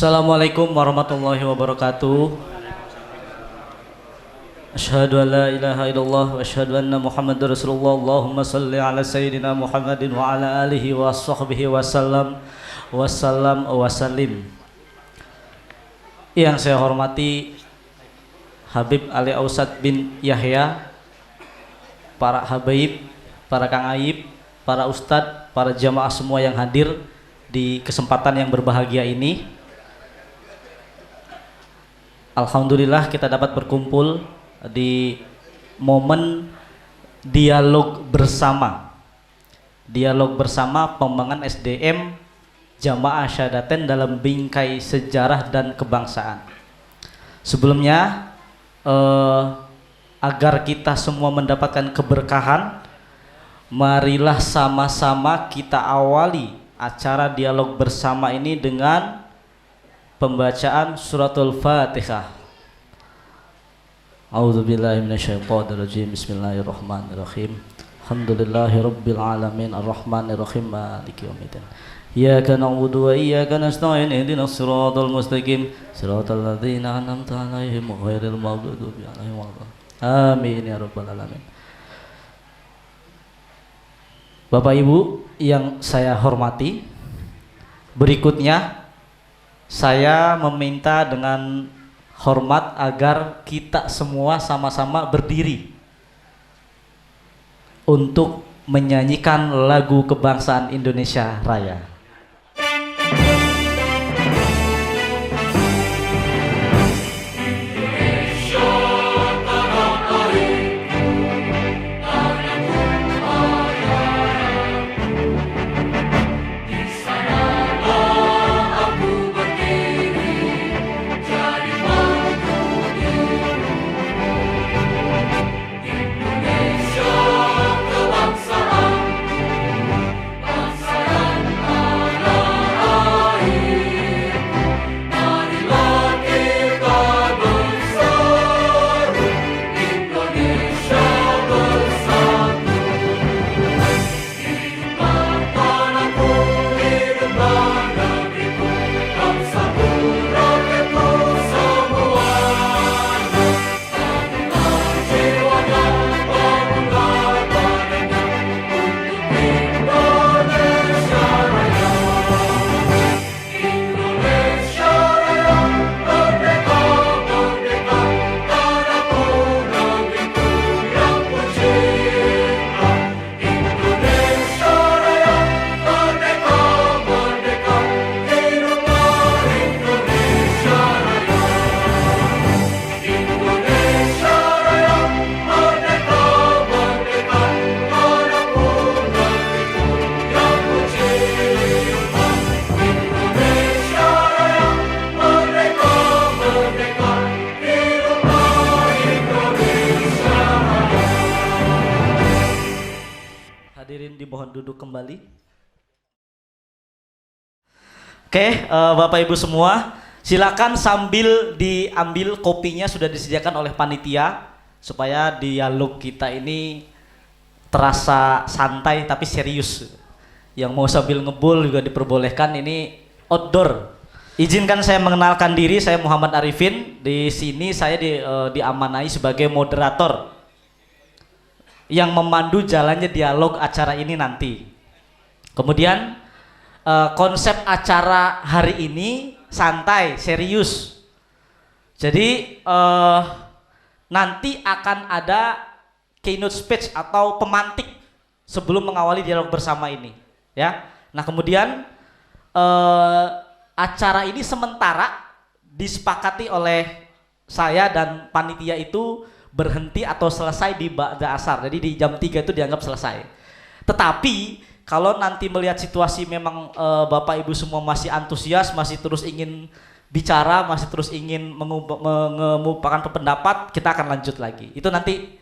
Assalamualaikum warahmatullahi wabarakatuh. Asyhadu an la ilaha illallah wa asyhadu anna Muhammadar Rasulullah. Allahumma salli ala sayyidina Muhammadin wa ala alihi wa sahbihi wasallam wasallim. Yang saya hormati Habib Ali Ausad bin Yahya, para habaib, para kang aib, para ustadz, para jamaah semua yang hadir di kesempatan yang berbahagia ini. Alhamdulillah kita dapat berkumpul di momen dialog bersama pengembangan SDM Jamaah Syahadatain dalam bingkai sejarah dan kebangsaan. Sebelumnya agar kita semua mendapatkan keberkahan, marilah sama-sama kita awali acara dialog bersama ini dengan pembacaan suratul Fatihah. A'udzubillahi minasyaitonirrajim. Bismillahirrahmanirrahim. Alhamdulillahirabbil alamin arrahmanirrahim maliki yaumiddin. Iyyaka na'budu wa iyyaka nasta'in ihdinas siratal mustaqim siratal ladzina an'amta 'alaihim ghairil maghdubi 'alaihim waladdallin. Amin ya rabbal alamin. Bapak Ibu yang saya hormati, berikutnya saya meminta dengan hormat agar kita semua sama-sama berdiri untuk menyanyikan lagu kebangsaan Indonesia Raya. Oke, Bapak Ibu semua, silakan sambil diambil kopinya, sudah disediakan oleh panitia supaya dialog kita ini terasa santai tapi serius. Yang mau sambil ngebul juga diperbolehkan, ini outdoor. Izinkan saya mengenalkan diri, saya Muhammad Arifin. Di sini saya diamanai sebagai moderator yang memandu jalannya dialog acara ini nanti. Kemudian konsep acara hari ini santai, serius. Jadi nanti akan ada keynote speech atau pemantik sebelum mengawali dialog bersama ini, ya. Nah, kemudian acara ini sementara disepakati oleh saya dan panitia itu berhenti atau selesai di ba'da asar. Jadi di jam 3 itu dianggap selesai. Tetapi kalau nanti melihat situasi memang Bapak Ibu semua masih antusias, masih terus ingin bicara, masih terus ingin mengemukakan pendapat, kita akan lanjut lagi. Itu nanti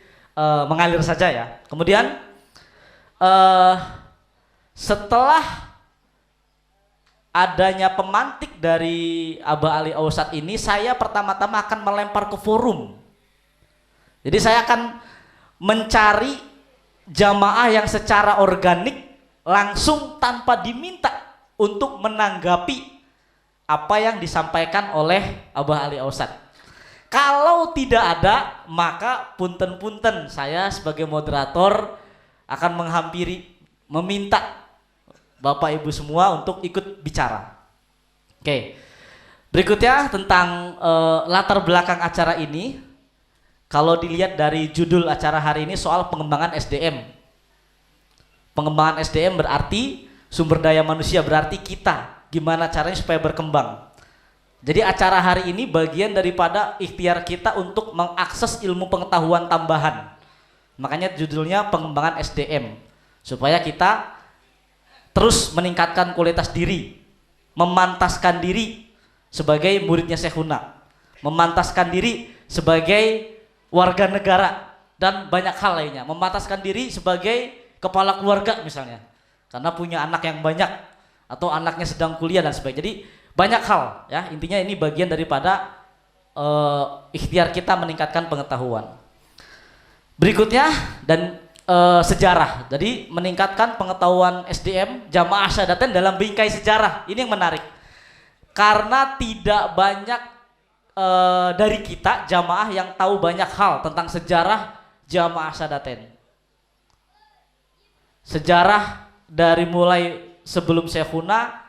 mengalir saja ya. Kemudian setelah adanya pemantik dari Aba Ali Ausad ini, saya pertama-tama akan melempar ke forum. Jadi saya akan mencari jamaah yang secara organik langsung tanpa diminta untuk menanggapi apa yang disampaikan oleh Abah Ali Ausad. Kalau tidak ada, maka punten-punten saya sebagai moderator akan menghampiri, meminta Bapak Ibu semua untuk ikut bicara. Oke. Berikutnya tentang latar belakang acara ini. Kalau dilihat dari judul acara hari ini soal pengembangan SDM. Pengembangan SDM berarti sumber daya manusia, berarti kita gimana caranya supaya berkembang. Jadi acara hari ini bagian daripada ikhtiar kita untuk mengakses ilmu pengetahuan tambahan. Makanya judulnya pengembangan SDM, supaya kita terus meningkatkan kualitas diri, memantaskan diri sebagai muridnya Syekhuna, memantaskan diri sebagai warga negara dan banyak hal lainnya, memantaskan diri sebagai kepala keluarga misalnya, karena punya anak yang banyak atau anaknya sedang kuliah dan sebagainya. Jadi banyak hal ya, intinya ini bagian daripada ikhtiar kita meningkatkan pengetahuan. Berikutnya dan sejarah. Jadi meningkatkan pengetahuan SDM Jamaah Syahadatain dalam bingkai sejarah. Ini yang menarik. Karena tidak banyak dari kita jamaah yang tahu banyak hal tentang sejarah Jamaah Syahadatain. Sejarah dari mulai sebelum Syekhuna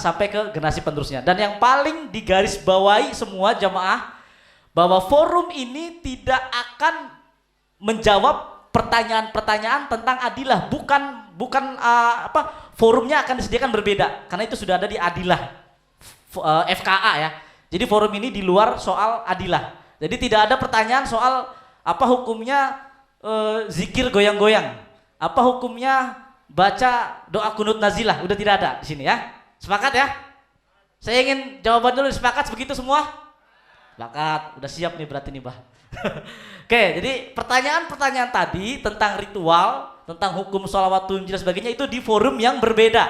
sampai ke generasi penerusnya. Dan yang paling digarisbawahi semua jamaah bahwa forum ini tidak akan menjawab pertanyaan-pertanyaan tentang adilah, bukan forumnya akan disediakan berbeda karena itu sudah ada di adilah FKA ya. Jadi forum ini di luar soal adilah. Jadi tidak ada pertanyaan soal apa hukumnya zikir goyang-goyang, apa hukumnya baca doa kunut nazilah, udah tidak ada di sini ya. Sepakat ya? Saya ingin jawaban dulu, sepakat begitu semua? Sepakat, udah siap nih berarti nih, Bah. Oke, jadi pertanyaan-pertanyaan tadi tentang ritual, tentang hukum sholawat tunjil dan sebagainya itu di forum yang berbeda.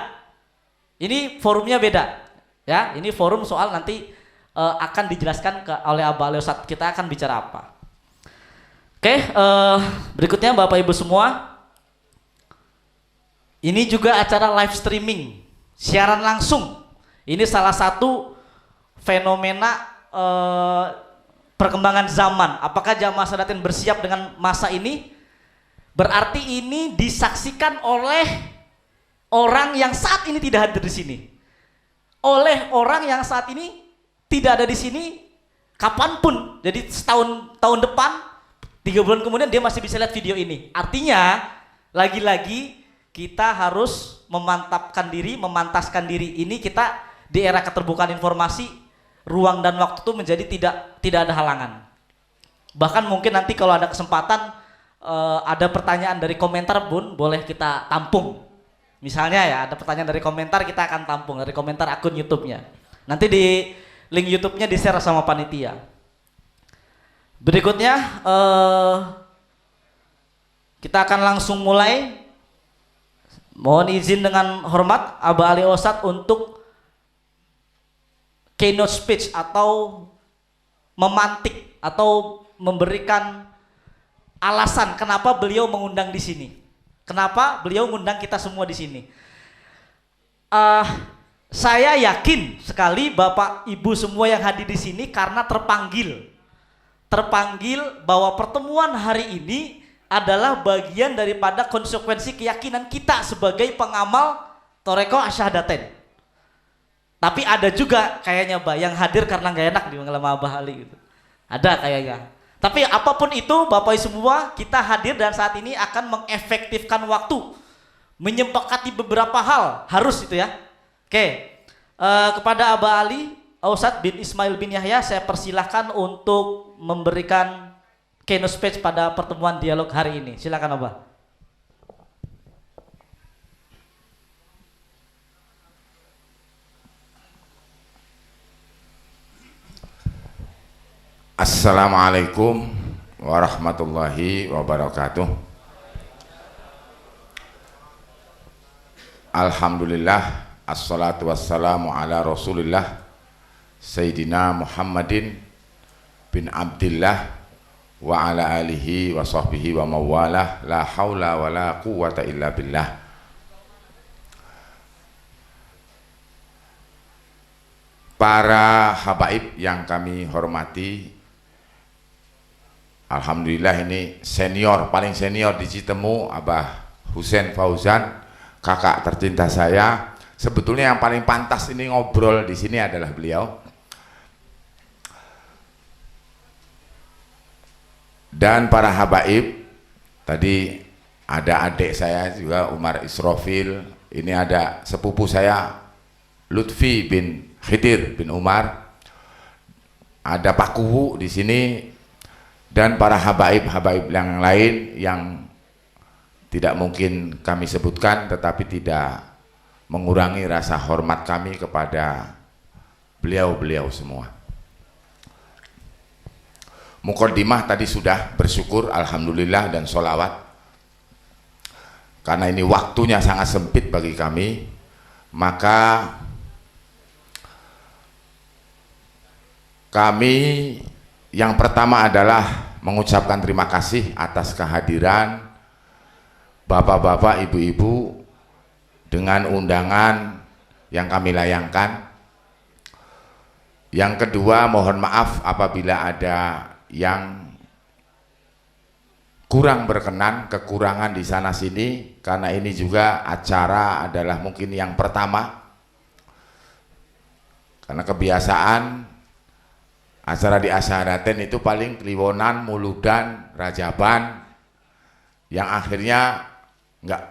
Ini forumnya beda, ya. Ini forum soal nanti akan dijelaskan oleh Abah Ali Ausad. Kita akan bicara apa? Oke, berikutnya Bapak Ibu semua. Ini juga acara live streaming, siaran langsung. Ini salah satu fenomena perkembangan zaman. Apakah Jamaah Syahadatain bersiap dengan masa ini? Berarti ini disaksikan oleh orang yang saat ini tidak hadir di sini. Oleh orang yang saat ini tidak ada di sini kapanpun. Jadi tahun depan, 3 bulan kemudian dia masih bisa lihat video ini. Artinya lagi-lagi kita harus memantapkan diri, memantaskan diri. Ini kita di era keterbukaan informasi, ruang dan waktu itu menjadi tidak ada halangan. Bahkan mungkin nanti kalau ada kesempatan ada pertanyaan dari komentar pun boleh kita tampung. Misalnya ya ada pertanyaan dari komentar, kita akan tampung dari komentar akun YouTube-nya. Nanti di link YouTube-nya di-share sama panitia. Berikutnya kita akan langsung mulai. Mohon izin dengan hormat Abah Ali Ausad untuk keynote speech atau memantik atau memberikan alasan kenapa beliau mengundang di sini. Kenapa beliau mengundang kita semua di sini. Saya yakin sekali Bapak Ibu semua yang hadir di sini karena terpanggil bahwa pertemuan hari ini adalah bagian daripada konsekuensi keyakinan kita sebagai pengamal Thariqah Syahadatain. Tapi ada juga kayaknya yang hadir karena nggak enak di mengalami Abah Ali gitu. Ada kayaknya. Tapi apapun itu Bapak Ibu semua, kita hadir dan saat ini akan mengefektifkan waktu, menyepakati beberapa hal, harus itu ya. Oke, kepada Abah Ali Ausad bin Ismail bin Yahya saya persilahkan untuk memberikan keynote speech pada pertemuan dialog hari ini. Silakan Abah. Assalamualaikum warahmatullahi wabarakatuh. Alhamdulillah, assalatu wassalamu ala Rasulillah Sayyidina Muhammadin bin Abdillah wa ala alihi wa sahbihi wa mawalah, la haula wa la quwata illa billah. para habaib yang kami hormati, alhamdulillah ini senior, paling senior di Citemu, Abah Husein Fauzan, kakak tercinta saya. Sebetulnya yang paling pantas ini ngobrol di sini adalah beliau. Dan para habaib, tadi ada adik saya juga Umar Israfil, ini ada sepupu saya Lutfi bin Khidir bin Umar, ada Pak Kuwu di sini, dan para habaib-habaib yang lain yang tidak mungkin kami sebutkan, tetapi tidak mengurangi rasa hormat kami kepada beliau-beliau semua. Muqaddimah tadi sudah bersyukur, alhamdulillah, dan sholawat. Karena ini waktunya sangat sempit bagi kami, maka kami yang pertama adalah mengucapkan terima kasih atas kehadiran bapak-bapak, ibu-ibu dengan undangan yang kami layangkan. Yang kedua, mohon maaf apabila ada yang kurang berkenan, kekurangan di sana sini, karena ini juga acara adalah mungkin yang pertama, karena kebiasaan acara di Asyhadaten itu paling Kliwonan, Muludan, Rajaban, yang akhirnya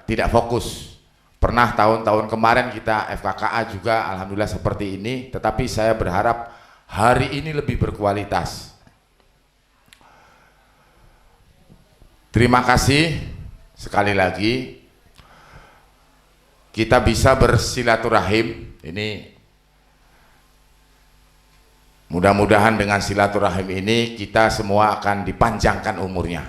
tidak fokus. Pernah tahun-tahun kemarin kita FKKA juga alhamdulillah seperti ini, tetapi saya berharap hari ini lebih berkualitas. Terima kasih sekali lagi kita bisa bersilaturahim. Ini mudah-mudahan dengan silaturahim ini kita semua akan dipanjangkan umurnya.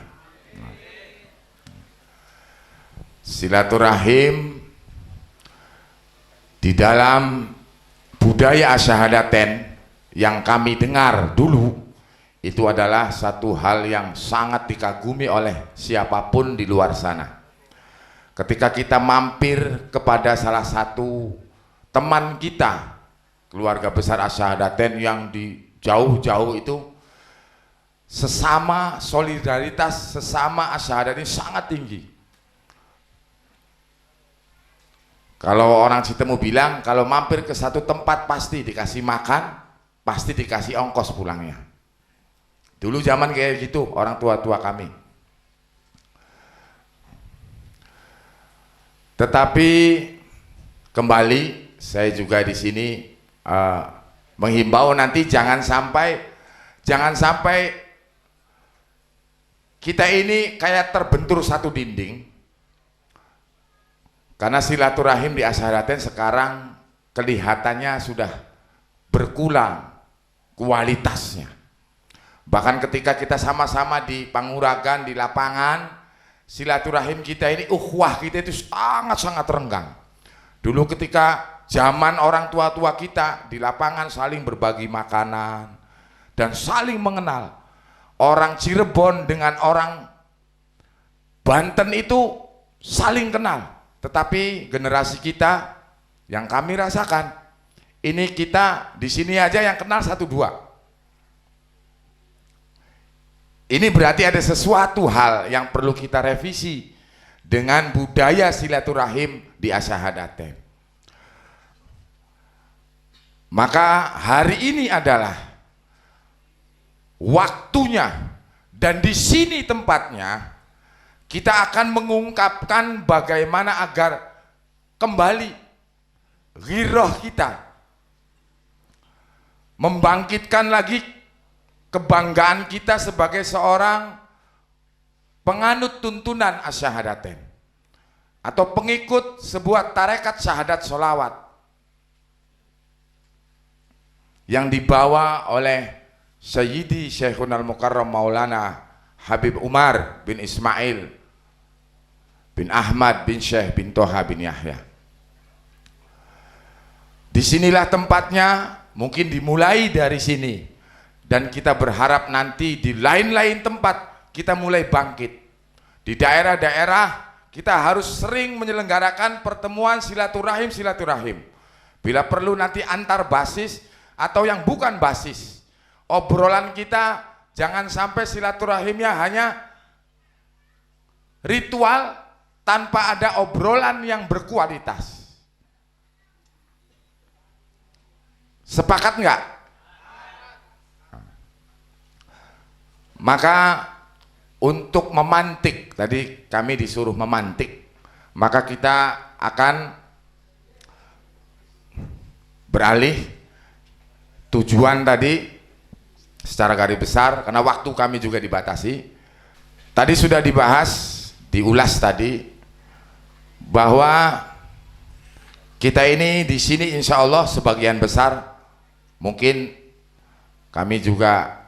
Silaturahim di dalam budaya Asyhadaten yang kami dengar dulu itu adalah satu hal yang sangat dikagumi oleh siapapun di luar sana. Ketika kita mampir kepada salah satu teman kita, keluarga besar Asyhadaten yang di jauh-jauh itu, sesama solidaritas, sesama Asyhadaten sangat tinggi. Kalau orang Citemu bilang, kalau mampir ke satu tempat pasti dikasih makan, pasti dikasih ongkos pulangnya. Dulu zaman kayak gitu orang tua-tua kami. Tetapi kembali saya juga di sini menghimbau nanti jangan sampai kita ini kayak terbentur satu dinding. Karena silaturahim di Asyhadaten sekarang kelihatannya sudah berkurang kualitasnya. Bahkan ketika kita sama-sama di Panguragan, di lapangan, silaturahim kita ini, ukhuwah kita itu sangat-sangat renggang. Dulu ketika zaman orang tua-tua kita di lapangan saling berbagi makanan dan saling mengenal. Orang Cirebon dengan orang Banten itu saling kenal. Tetapi generasi kita yang kami rasakan, ini kita di sini aja yang kenal satu dua. Ini berarti ada sesuatu hal yang perlu kita revisi dengan budaya silaturahim di Asyhadaten. Maka hari ini adalah waktunya dan di sini tempatnya kita akan mengungkapkan bagaimana agar kembali ghirah kita, membangkitkan lagi kebanggaan kita sebagai seorang penganut tuntunan Asyhadaten atau pengikut sebuah tarekat syahadat sholawat yang dibawa oleh Sayyidi Syekhun Al-Mukarram Maulana Habib Umar bin Ismail bin Ahmad bin Syekh bin Toha bin Yahya. Disinilah tempatnya, mungkin dimulai dari sini. Dan kita berharap nanti di lain-lain tempat kita mulai bangkit. Di daerah-daerah kita harus sering menyelenggarakan pertemuan silaturahim. Bila perlu nanti antar basis atau yang bukan basis. Obrolan kita jangan sampai silaturahimnya hanya ritual tanpa ada obrolan yang berkualitas. Sepakat nggak? Maka untuk memantik, tadi kami disuruh memantik, maka kita akan beralih tujuan tadi secara garis besar, karena waktu kami juga dibatasi. Tadi sudah dibahas, diulas tadi, bahwa kita ini di sini insya Allah sebagian besar, mungkin kami juga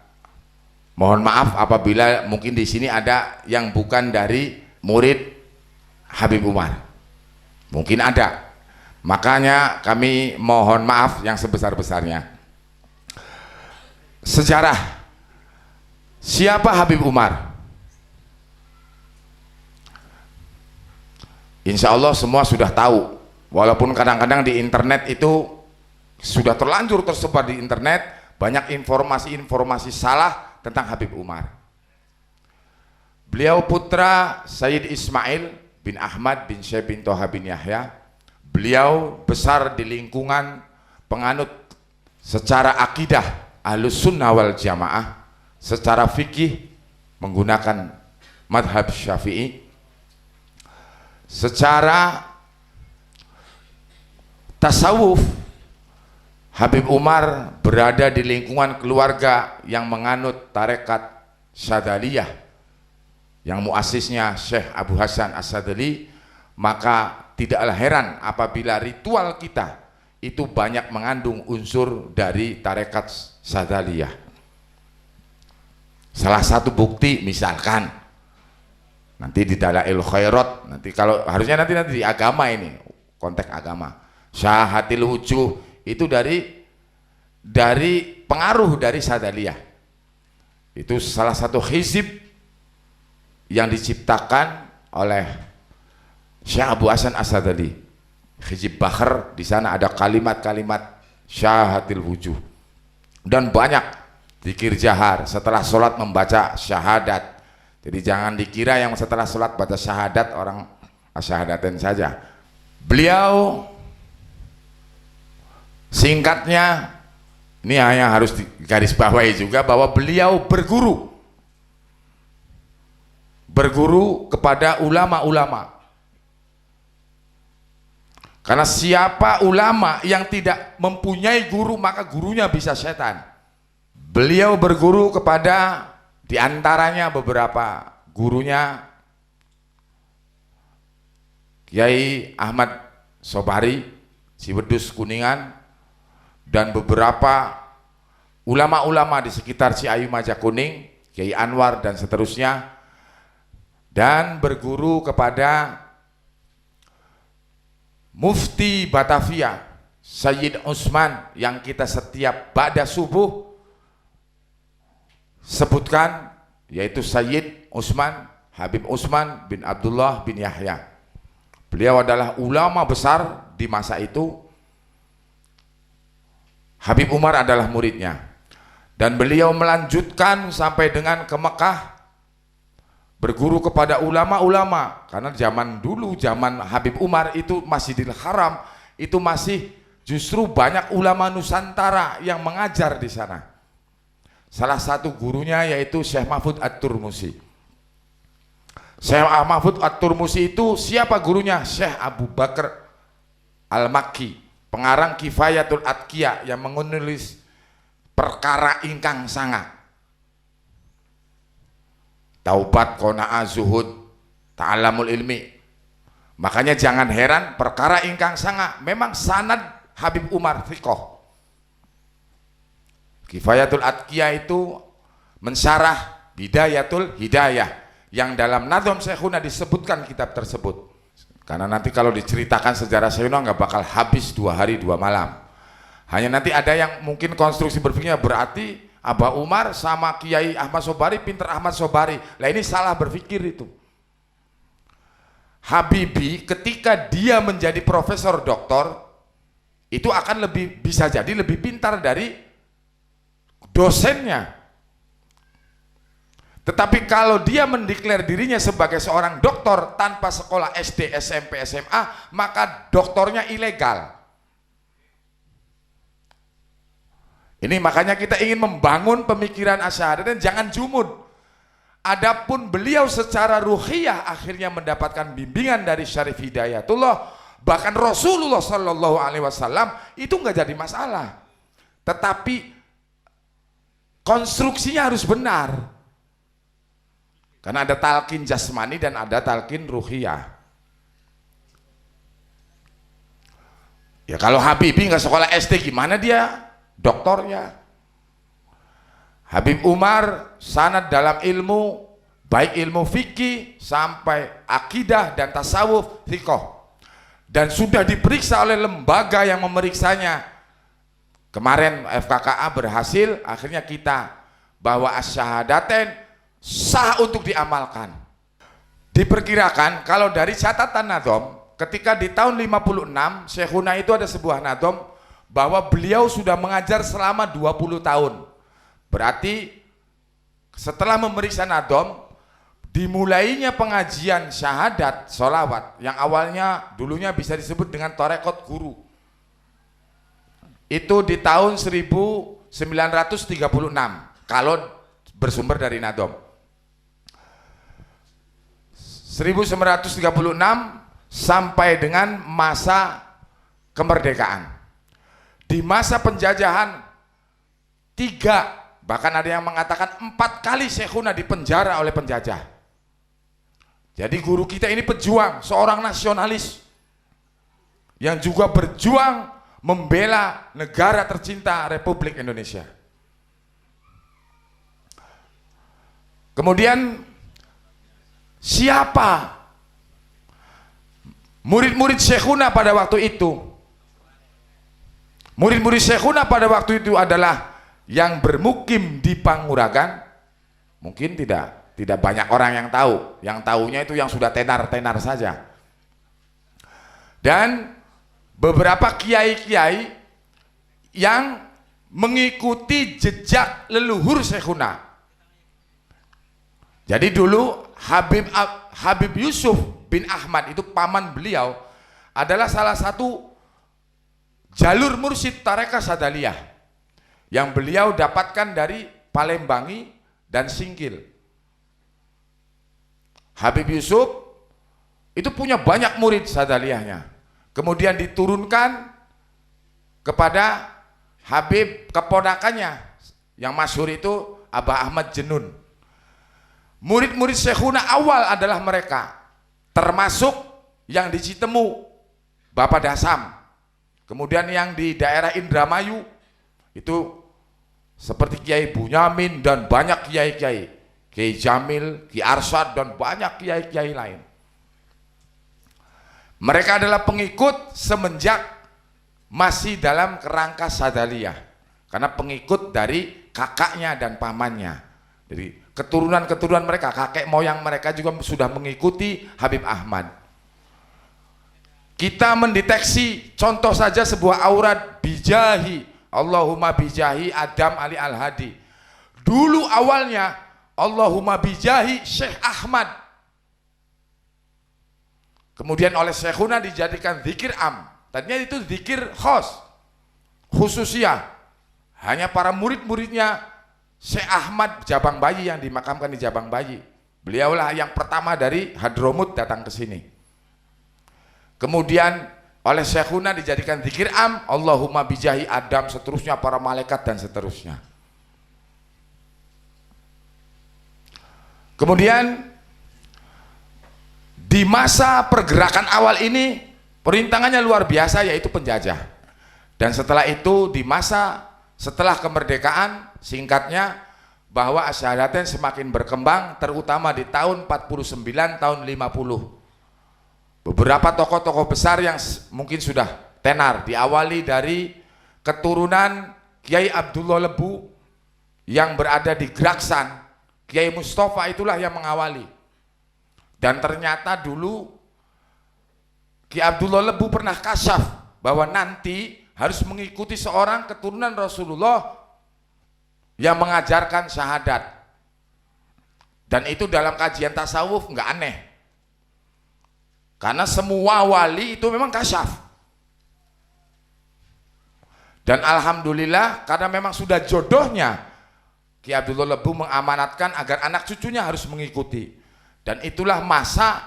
mohon maaf apabila mungkin di sini ada yang bukan dari murid Habib Umar, mungkin ada, makanya kami mohon maaf yang sebesar-besarnya. Sejarah siapa Habib Umar? Insya Allah semua sudah tahu, walaupun kadang-kadang di internet itu sudah terlanjur tersebar di internet banyak informasi-informasi salah tentang Habib Umar. Beliau putra Sayyid Ismail bin Ahmad bin Syekh bin Toha bin Yahya. Beliau besar di lingkungan penganut secara akidah Ahlus Sunnah wal Jamaah, secara fikih menggunakan madhab Syafi'i, secara tasawuf Habib Umar berada di lingkungan keluarga yang menganut tarekat Syadzaliyah yang muasisnya Syekh Abu Hasan As-Sadzali. Maka tidaklah heran apabila ritual kita itu banyak mengandung unsur dari tarekat Syadzaliyah. Salah satu bukti misalkan nanti di Dalail Khairat, nanti kalau harusnya nanti di agama ini, konteks agama, Syahatil Wujuh itu dari pengaruh dari Syadzaliyah. Itu salah satu hizib yang diciptakan oleh Syekh Abu Hasan As-Sadzali, hizib Bahr. Di sana ada kalimat-kalimat Syahatil Wujuh dan banyak zikir jahar setelah sholat membaca syahadat. Jadi jangan dikira yang setelah sholat baca syahadat orang asyahadatin saja. Beliau singkatnya, ini hanya harus digarisbawahi juga bahwa beliau berguru kepada ulama-ulama. Karena siapa ulama yang tidak mempunyai guru maka gurunya bisa setan. Beliau berguru kepada diantaranya beberapa gurunya Kiai Ahmad Sobari Ciwedus Kuningan, dan beberapa ulama-ulama di sekitar Ciayu Majakuning, Kiai Anwar dan seterusnya, dan berguru kepada Mufti Batavia Sayyid Utsman yang kita setiap ba'da subuh sebutkan, yaitu Sayyid Utsman Habib Utsman bin Abdullah bin Yahya. Beliau adalah ulama besar di masa itu. Habib Umar adalah muridnya, dan beliau melanjutkan sampai dengan ke Mekah berguru kepada ulama-ulama, karena zaman dulu, zaman Habib Umar itu Masjidil Haram itu masih justru banyak ulama Nusantara yang mengajar di sana. Salah satu gurunya yaitu Syekh Mahfud At-Turmusi. Syekh Mahfud At-Turmusi itu siapa gurunya? Syekh Abu Bakar Al-Makki, pengarang Kifayatul Atqiya yang menulis perkara ingkang sanga, Taubat, Qanaah, Zuhud, Ta'alamul Ilmi. Makanya jangan heran, perkara ingkang sanga memang sanad Habib Umar thiqah. Kifayatul Atqiya itu mensyarah Bidayatul Hidayah yang dalam Nadham Syekhuna disebutkan kitab tersebut. Karena nanti kalau diceritakan sejarah Syekhuna nggak bakal habis 2 hari 2 malam. Hanya nanti ada yang mungkin konstruksi berpikirnya berarti Aba Umar sama Kiai Ahmad Sobari pinter Ahmad Sobari. Lah ini salah berpikir itu. Habibie ketika dia menjadi profesor doktor itu akan lebih bisa jadi lebih pintar dari dosennya. Tetapi kalau dia mendeklar dirinya sebagai seorang doktor tanpa sekolah SD, SMP, SMA, maka doktornya ilegal. Ini makanya kita ingin membangun pemikiran asyhadatan, jangan jumud. Adapun beliau secara ruhiyah akhirnya mendapatkan bimbingan dari Syarif Hidayatullah, bahkan Rasulullah Shallallahu Alaihi Wasallam itu nggak jadi masalah. Tetapi konstruksinya harus benar, karena ada talqin jasmani dan ada talqin ruhiyah. Ya kalau Habibie nggak sekolah SD, gimana dia doktornya? Habib Umar sanad dalam ilmu, baik ilmu fikih sampai akidah dan tasawuf, fiqh, dan sudah diperiksa oleh lembaga yang memeriksanya. Kemarin FKKA berhasil, akhirnya kita bahwa asyhadaten sah untuk diamalkan. Diperkirakan kalau dari catatan Nadom, ketika di tahun 56 Syekhuna itu ada sebuah Nadom bahwa beliau sudah mengajar selama 20 tahun. Berarti setelah memeriksa Nadom, dimulainya pengajian syahadat sholawat yang awalnya dulunya bisa disebut dengan torekot guru, itu di tahun 1936 kalau bersumber dari Nadom. 1936 sampai dengan masa kemerdekaan. Di masa penjajahan 3, bahkan ada yang mengatakan 4 kali Syekhuna dipenjara oleh penjajah. Jadi guru kita ini pejuang, seorang nasionalis yang juga berjuang membela negara tercinta Republik Indonesia. Kemudian siapa murid-murid Syekhuna pada waktu itu? Murid-murid Syekhuna pada waktu itu adalah yang bermukim di Panguragan. Mungkin tidak banyak orang yang tahu. Yang tahunya itu yang sudah tenar-tenar saja. Dan beberapa kiai-kiai yang mengikuti jejak leluhur Syekhuna. Jadi dulu Habib Yusuf bin Ahmad, itu paman beliau, adalah salah satu jalur mursyid Tarekat Sadaliyah yang beliau dapatkan dari Palembangi dan Singkil. Habib Yusuf itu punya banyak murid Sadaliyahnya, kemudian diturunkan kepada Habib keponakannya yang masyhur itu Abah Ahmad Jenun. Murid-murid Syekhuna awal adalah mereka, termasuk yang di Citemu Bapak Dasam, kemudian yang di daerah Indramayu itu seperti Kiai Bunyamin dan banyak kiai-kiai, Kiai Jamil, Kiai Arsyad dan banyak kiai-kiai lain. Mereka adalah pengikut semenjak masih dalam kerangka Sadaliyah, karena pengikut dari kakaknya dan pamannya. Jadi keturunan-keturunan mereka, kakek moyang mereka juga sudah mengikuti Habib Ahmad. Kita mendeteksi contoh saja sebuah aurat bijahi, Allahumma bijahi Adam Ali Al-Hadi. Dulu awalnya Allahumma bijahi Syekh Ahmad. Kemudian oleh Syekhuna dijadikan zikir am. Tadinya itu zikir khususiyah. Hanya para murid-muridnya Syekh Ahmad Jabang Bayi yang dimakamkan di Jabang Bayi. Beliaulah yang pertama dari Hadromut datang ke sini. Kemudian oleh Syekhuna dijadikan zikir am, Allahumma bijahi Adam, seterusnya para malaikat dan seterusnya. Kemudian di masa pergerakan awal ini perintangannya luar biasa, yaitu penjajah. Dan setelah itu di masa setelah kemerdekaan, singkatnya, bahwa asyhadaten semakin berkembang, terutama di tahun 49, tahun 50. Beberapa tokoh-tokoh besar yang mungkin sudah tenar, diawali dari keturunan Kiai Abdullah Lebu yang berada di Graksan. Kiai Mustafa itulah yang mengawali. Dan ternyata dulu Kiai Abdullah Lebu pernah kasyaf bahwa nanti harus mengikuti seorang keturunan Rasulullah yang mengajarkan syahadat. Dan itu dalam kajian tasawuf nggak aneh. Karena semua wali itu memang kasyaf. Dan alhamdulillah karena memang sudah jodohnya Ki Abdullah Lebu mengamanatkan agar anak cucunya harus mengikuti. Dan itulah masa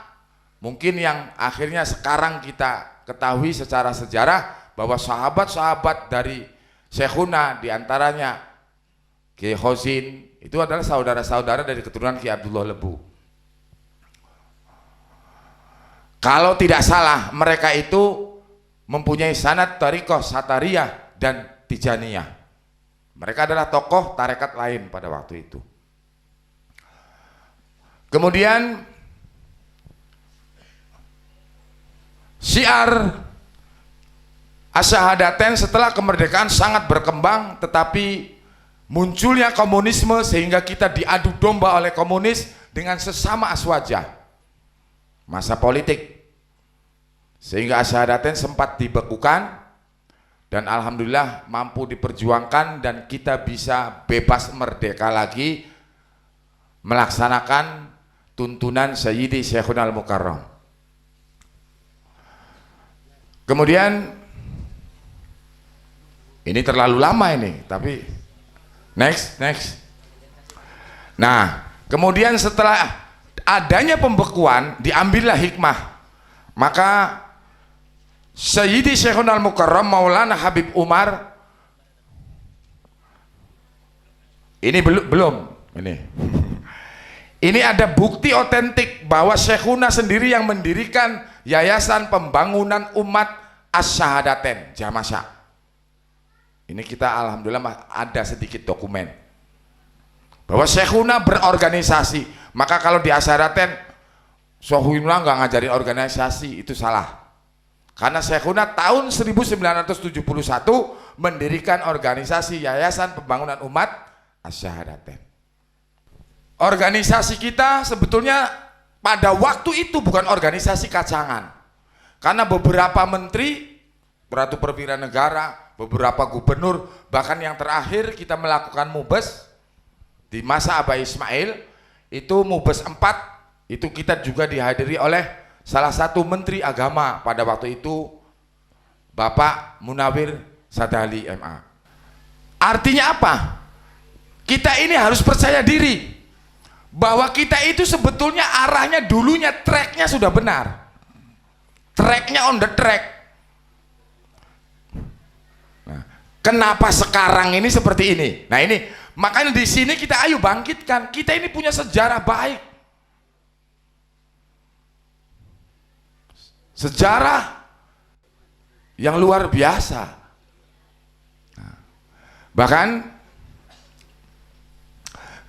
mungkin yang akhirnya sekarang kita ketahui secara sejarah bahwa sahabat-sahabat dari Syekhuna diantaranya Ki Khozin itu adalah saudara-saudara dari keturunan Ki Abdullah Lebu. Kalau tidak salah mereka itu mempunyai sanad Thariqah Satariyah dan Tijaniyah. Mereka adalah tokoh tarekat lain pada waktu itu. Kemudian syiar Asyhadaten setelah kemerdekaan sangat berkembang, tetapi munculnya komunisme sehingga kita diadu domba oleh komunis dengan sesama aswaja. Masa politik sehingga Asyhadaten sempat dibekukan dan alhamdulillah mampu diperjuangkan dan kita bisa bebas merdeka lagi melaksanakan tuntunan Sayyidi Syekhuna Al-Mukarram. Kemudian ini terlalu lama ini, tapi next. Nah, kemudian setelah adanya pembekuan diambillah hikmah, maka Sayyidi Syekhuna Al-Mukarram Maulana Habib Umar ini belum ini ada bukti otentik bahwa Syekhuna sendiri yang mendirikan Yayasan Pembangunan Umat Asyhadaten Jamasya. Ini kita alhamdulillah ada sedikit dokumen bahwa Syekhuna berorganisasi. Maka kalau di Asyhadaten Syekhuna nggak ngajarin organisasi, itu salah. Karena Syekhuna tahun 1971 mendirikan organisasi Yayasan Pembangunan Umat Asyhadaten. Organisasi kita sebetulnya pada waktu itu bukan organisasi kacangan. Karena beberapa menteri, Ratu Perwira Negara, beberapa gubernur, bahkan yang terakhir kita melakukan mubes di masa Abah Ismail, itu mubes 4, itu kita juga dihadiri oleh salah satu menteri agama pada waktu itu, Bapak Munawir Sadali MA. Artinya apa? Kita ini harus percaya diri bahwa kita itu sebetulnya arahnya dulunya tracknya sudah benar, tracknya on the track. Nah, kenapa sekarang ini seperti ini? Nah ini makanya di sini kita ayo bangkitkan. Kita ini punya sejarah baik, sejarah yang luar biasa. Nah, bahkan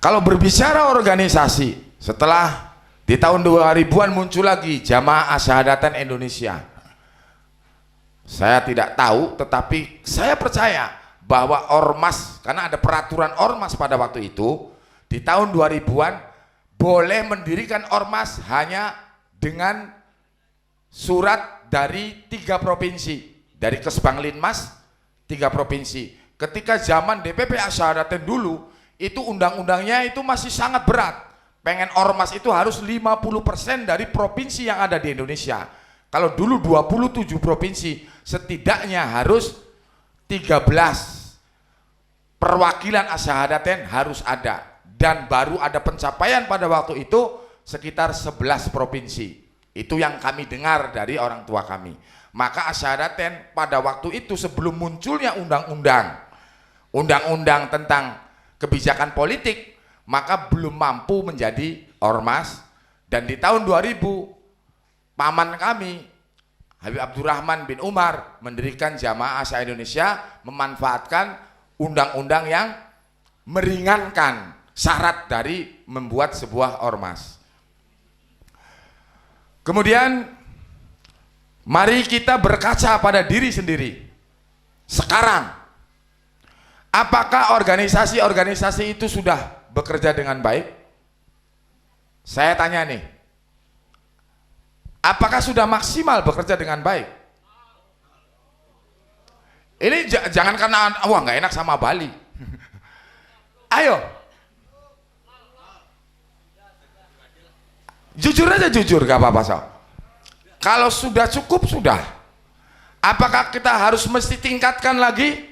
kalau berbicara organisasi, setelah di tahun 2000-an muncul lagi Jamaah Asyhadaten Indonesia. Saya tidak tahu, tetapi saya percaya bahwa ormas, karena ada peraturan ormas pada waktu itu, di tahun 2000-an boleh mendirikan ormas hanya dengan surat dari 3 provinsi, dari Kesbanglinmas 3 provinsi. Ketika zaman DPP Asyhadaten dulu, itu undang-undangnya itu masih sangat berat. Pengen ormas itu harus 50% dari provinsi yang ada di Indonesia. Kalau dulu 27 provinsi, setidaknya harus 13 perwakilan Asyhadaten harus ada. Dan baru ada pencapaian pada waktu itu sekitar 11 provinsi. Itu yang kami dengar dari orang tua kami. Maka Asyhadaten pada waktu itu sebelum munculnya undang-undang tentang kebijakan politik, maka belum mampu menjadi ormas. Dan di tahun 2000 paman kami Habib Abdurrahman bin Umar mendirikan Jamaah Asyhadaten Indonesia, memanfaatkan undang-undang yang meringankan syarat dari membuat sebuah ormas. Kemudian mari kita berkaca pada diri sendiri. Sekarang apakah organisasi-organisasi itu sudah bekerja dengan baik? Saya tanya nih, apakah sudah maksimal bekerja dengan baik? Ini jangan karena wah nggak enak sama Bali. Ayo. Jujur aja, jujur, gak apa-apa so. Kalau sudah cukup, sudah. Apakah kita harus mesti tingkatkan lagi?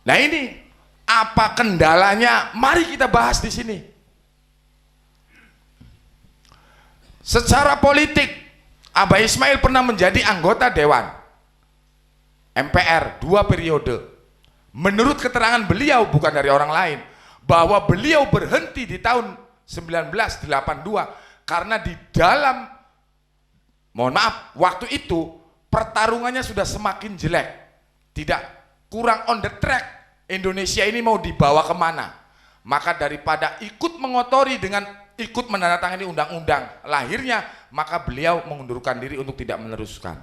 Nah ini, apa kendalanya? Mari kita bahas di sini. Secara politik, Abah Ismail pernah menjadi anggota Dewan MPR 2 periode. Menurut keterangan beliau, bukan dari orang lain, bahwa beliau berhenti di tahun 1982 karena di dalam, mohon maaf, waktu itu pertarungannya sudah semakin jelek, tidak, kurang on the track. Indonesia ini mau dibawa kemana? Maka daripada ikut mengotori dengan ikut menandatangani undang-undang lahirnya, maka beliau mengundurkan diri untuk tidak meneruskan.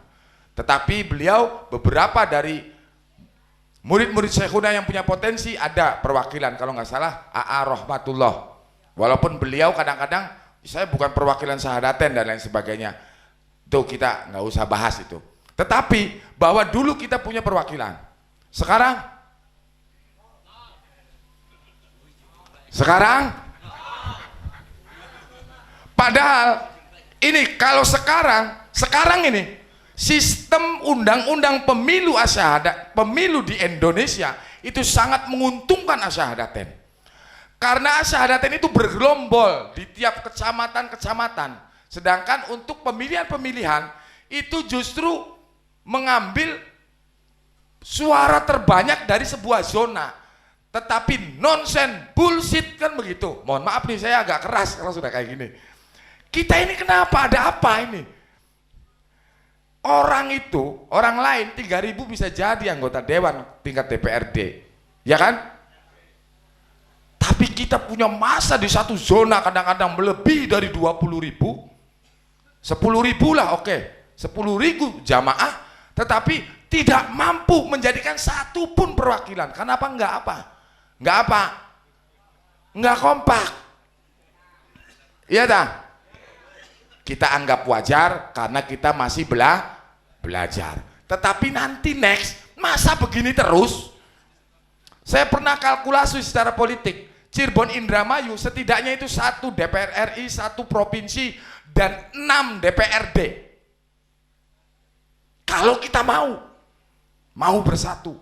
Tetapi beliau, beberapa dari murid-murid Syekhuna yang punya potensi, ada perwakilan, kalau nggak salah AA Rahmatullah. Walaupun beliau kadang-kadang, saya bukan perwakilan Syahadaten dan lain sebagainya, itu kita nggak usah bahas itu. Tetapi bahwa dulu kita punya perwakilan, sekarang padahal ini kalau sekarang ini sistem undang-undang pemilu asyahadat, pemilu di Indonesia itu sangat menguntungkan asyahadaten. Karena asyahadaten itu bergelombol di tiap kecamatan-kecamatan. Sedangkan untuk pemilihan-pemilihan itu justru mengambil suara terbanyak dari sebuah zona. Tetapi nonsen, bullshit, kan begitu. Mohon maaf nih, saya agak keras kalau sudah kayak gini. Kita ini kenapa? Ada apa ini? Orang itu, orang lain 3.000 bisa jadi anggota dewan tingkat DPRD, ya kan? Tapi kita punya masa di satu zona kadang-kadang melebihi dari 20.000, 10.000 lah, oke, 10.000 jamaah, tetapi tidak mampu menjadikan satu pun perwakilan. Kenapa? Enggak kompak. Iya tak? Kita anggap wajar karena kita masih belajar. Tetapi nanti next, masa begini terus? Saya pernah kalkulasi secara politik. Cirebon Indramayu setidaknya itu 1 DPR RI, 1 provinsi, dan 6 DPRD. Kalau kita mau bersatu.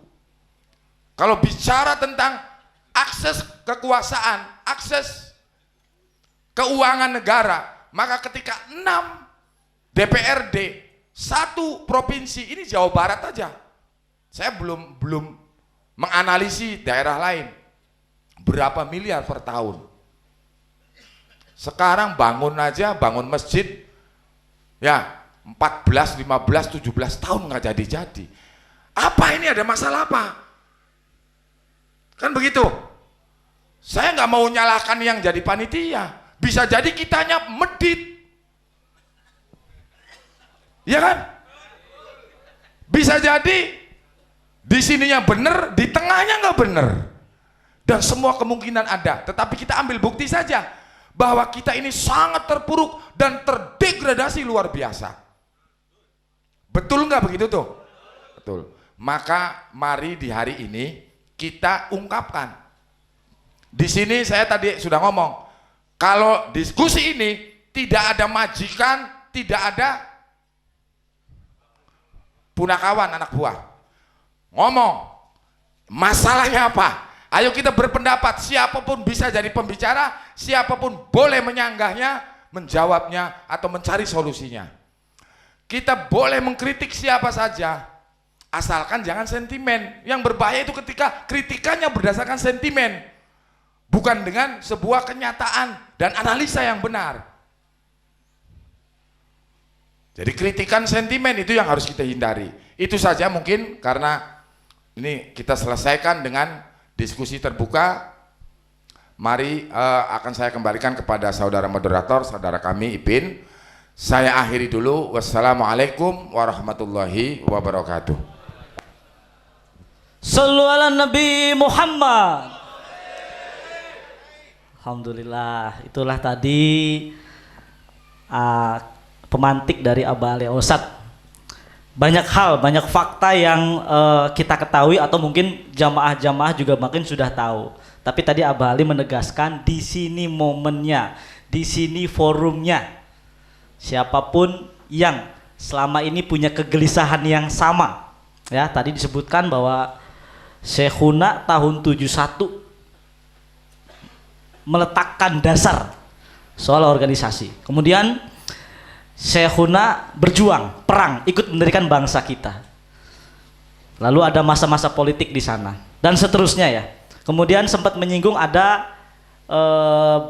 Kalau bicara tentang akses kekuasaan, akses keuangan negara, maka ketika 6 DPRD, 1 provinsi, ini Jawa Barat aja. Saya belum menganalisis daerah lain. Berapa miliar per tahun? Sekarang bangun masjid ya 14, 15, 17 tahun nggak jadi. Apa ini, ada masalah apa? Kan begitu. Saya nggak mau nyalahkan yang jadi panitia. Bisa jadi kitanya medit, ya kan? Bisa jadi di sininya bener, di tengahnya nggak bener. Dan semua kemungkinan ada, tetapi kita ambil bukti saja bahwa kita ini sangat terpuruk dan terdegradasi luar biasa. Betul nggak begitu tuh? Betul. Maka mari di hari ini kita ungkapkan. Di sini saya tadi sudah ngomong, kalau diskusi ini tidak ada majikan, tidak ada punakawan anak buah. Ngomong, masalahnya apa? Ayo kita berpendapat, siapapun bisa jadi pembicara, siapapun boleh menyanggahnya, menjawabnya, atau mencari solusinya. Kita boleh mengkritik siapa saja, asalkan jangan sentimen. Yang berbahaya itu ketika kritikannya berdasarkan sentimen, bukan dengan sebuah kenyataan dan analisa yang benar. Jadi kritikan sentimen itu yang harus kita hindari. Itu saja mungkin, karena ini kita selesaikan dengan diskusi terbuka. Mari akan saya kembalikan kepada saudara moderator, saudara kami Ipin. Saya akhiri dulu. Wassalamualaikum warahmatullahi wabarakatuh. Sallu ala Nabi Muhammad. Alhamdulillah, itulah tadi pemantik dari Abah Ali Ustadz banyak hal, banyak fakta yang kita ketahui atau mungkin jamaah-jamaah juga mungkin sudah tahu. Tapi tadi Abah Ali menegaskan di sini momennya, di sini forumnya. Siapapun yang selama ini punya kegelisahan yang sama. Ya, tadi disebutkan bahwa Syekhuna tahun 71 meletakkan dasar soal organisasi. Kemudian Syekhuna berjuang, perang, ikut mendirikan bangsa kita. Lalu ada masa-masa politik di sana dan seterusnya ya. Kemudian sempat menyinggung ada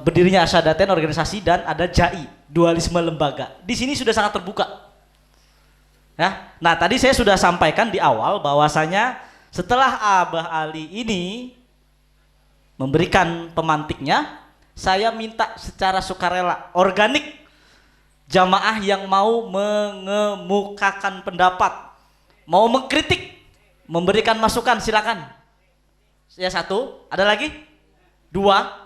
berdirinya Asyadatain organisasi dan ada JAI, dualisme lembaga. Di sini sudah sangat terbuka. Ya. Nah, tadi saya sudah sampaikan di awal bahwasanya setelah Abah Ali ini memberikan pemantiknya, saya minta secara sukarela, organik, jamaah yang mau mengemukakan pendapat, mau mengkritik, memberikan masukan, silakan. Ya, satu, ada lagi? Dua.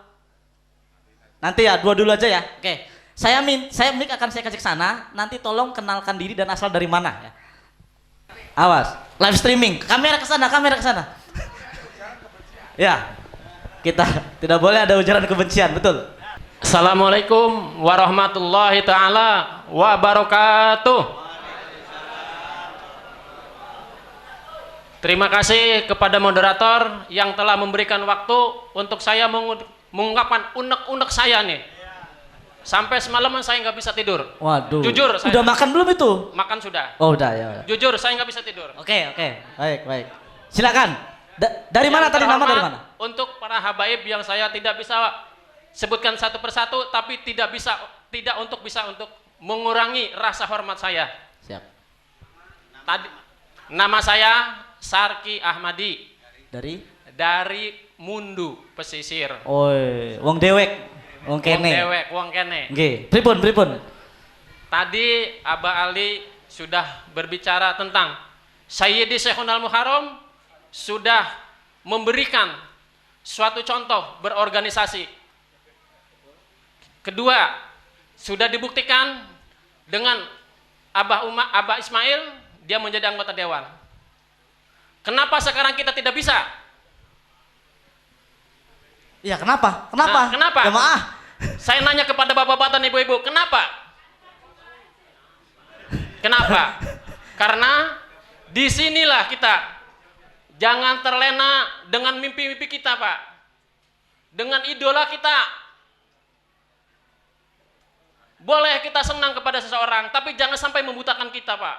Nanti ya, dua dulu aja ya. Oke. Saya mic akan saya kasih ke sana, nanti tolong kenalkan diri dan asal dari mana ya. Awas, live streaming, kamera ke sana, kamera ke sana. Ya. Kita tidak boleh ada ujaran kebencian, betul. Assalamualaikum warahmatullahi ta'ala wabarakatuh. Terima kasih kepada moderator yang telah memberikan waktu untuk saya mengungkapkan unek-unek saya nih. Sampai semalaman saya nggak bisa tidur. Waduh. Jujur. Udah makan belum itu? Makan sudah. Oh udah ya. Jujur saya nggak bisa tidur. Oke. Baik. Silakan. Dari mana tadi, nama dari mana? Untuk para habaib yang saya tidak bisa sebutkan satu persatu, tapi tidak untuk mengurangi rasa hormat saya. Siap. Tadi nama saya Sarki Ahmadi. Dari Mundu Pesisir. Oi, wong dewek, wong kene. Wong kene. Nggih, pripun? Tadi Abah Ali sudah berbicara tentang Sayyidi Syekhunal Muharram sudah memberikan suatu contoh berorganisasi. Kedua, sudah dibuktikan dengan Abah Ismail, dia menjadi anggota dewan. Kenapa sekarang kita tidak bisa? Iya, kenapa? Nah, kenapa? Jemaah. Saya nanya kepada bapak-bapak dan ibu-ibu, kenapa? Karena disinilah kita jangan terlena dengan mimpi-mimpi kita, Pak. Dengan idola kita. Boleh kita senang kepada seseorang, tapi jangan sampai membutakan kita, Pak.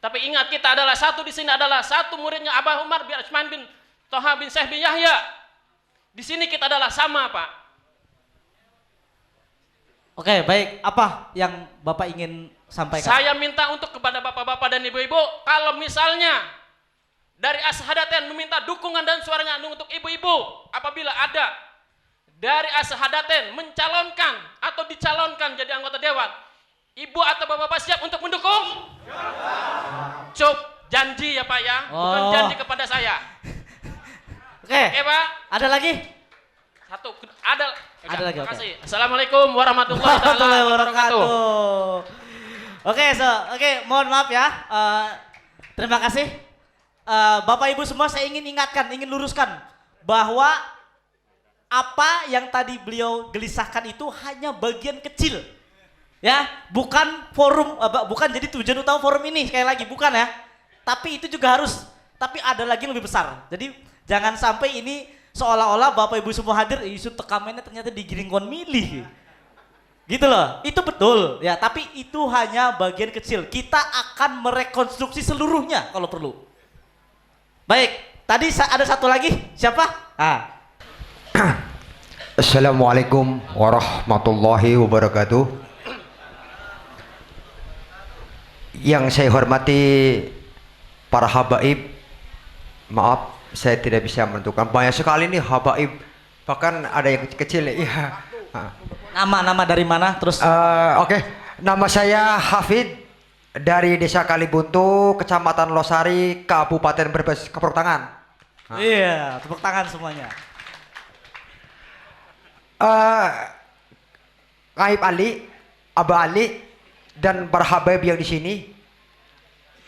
Tapi ingat, kita adalah satu di sini, adalah satu muridnya Abah Umar bin Utsman bin Toha bin Syekh bin Yahya. Di sini kita adalah sama, Pak. Oke, baik. Apa yang Bapak ingin sampaikan? Saya minta untuk kepada bapak-bapak dan ibu-ibu, kalau misalnya dari Asyhadatain meminta dukungan dan suaranya untuk ibu-ibu, apabila ada dari Asyhadatain mencalonkan atau dicalonkan jadi anggota dewan, ibu atau bapak-bapak siap untuk mendukung? Cuk, janji ya Pak ya, bukan janji kepada saya. Oke, Pak. Ada lagi? Satu, ada lagi. Terima kasih. Assalamualaikum warahmatullahi wabarakatuh. Oke, mohon maaf ya. Terima kasih. Bapak Ibu semua, saya ingin ingatkan, ingin luruskan bahwa apa yang tadi beliau gelisahkan itu hanya bagian kecil. Ya, bukan forum, bukan jadi tujuan utama forum ini, sekali lagi bukan ya. Tapi itu juga harus, tapi ada lagi yang lebih besar. Jadi jangan sampai ini seolah-olah Bapak Ibu semua hadir, isu tekamennya ternyata digiring kon milih. Gitu loh, itu betul ya, tapi itu hanya bagian kecil. Kita akan merekonstruksi seluruhnya kalau perlu. Baik, tadi ada satu lagi, siapa? Assalamualaikum warahmatullahi wabarakatuh. Yang saya hormati para habaib, maaf saya tidak bisa menentukan, banyak sekali nih habaib, bahkan ada yang kecil ya. Nama dari mana? Terus Oke. Nama saya Hafid dari Desa Kalibuntu, Kecamatan Losari, Kabupaten Brebes, tepuk tangan. Iya, tepuk tangan semuanya. Gaib Ali, Abah Ali, dan para habaib yang di sini,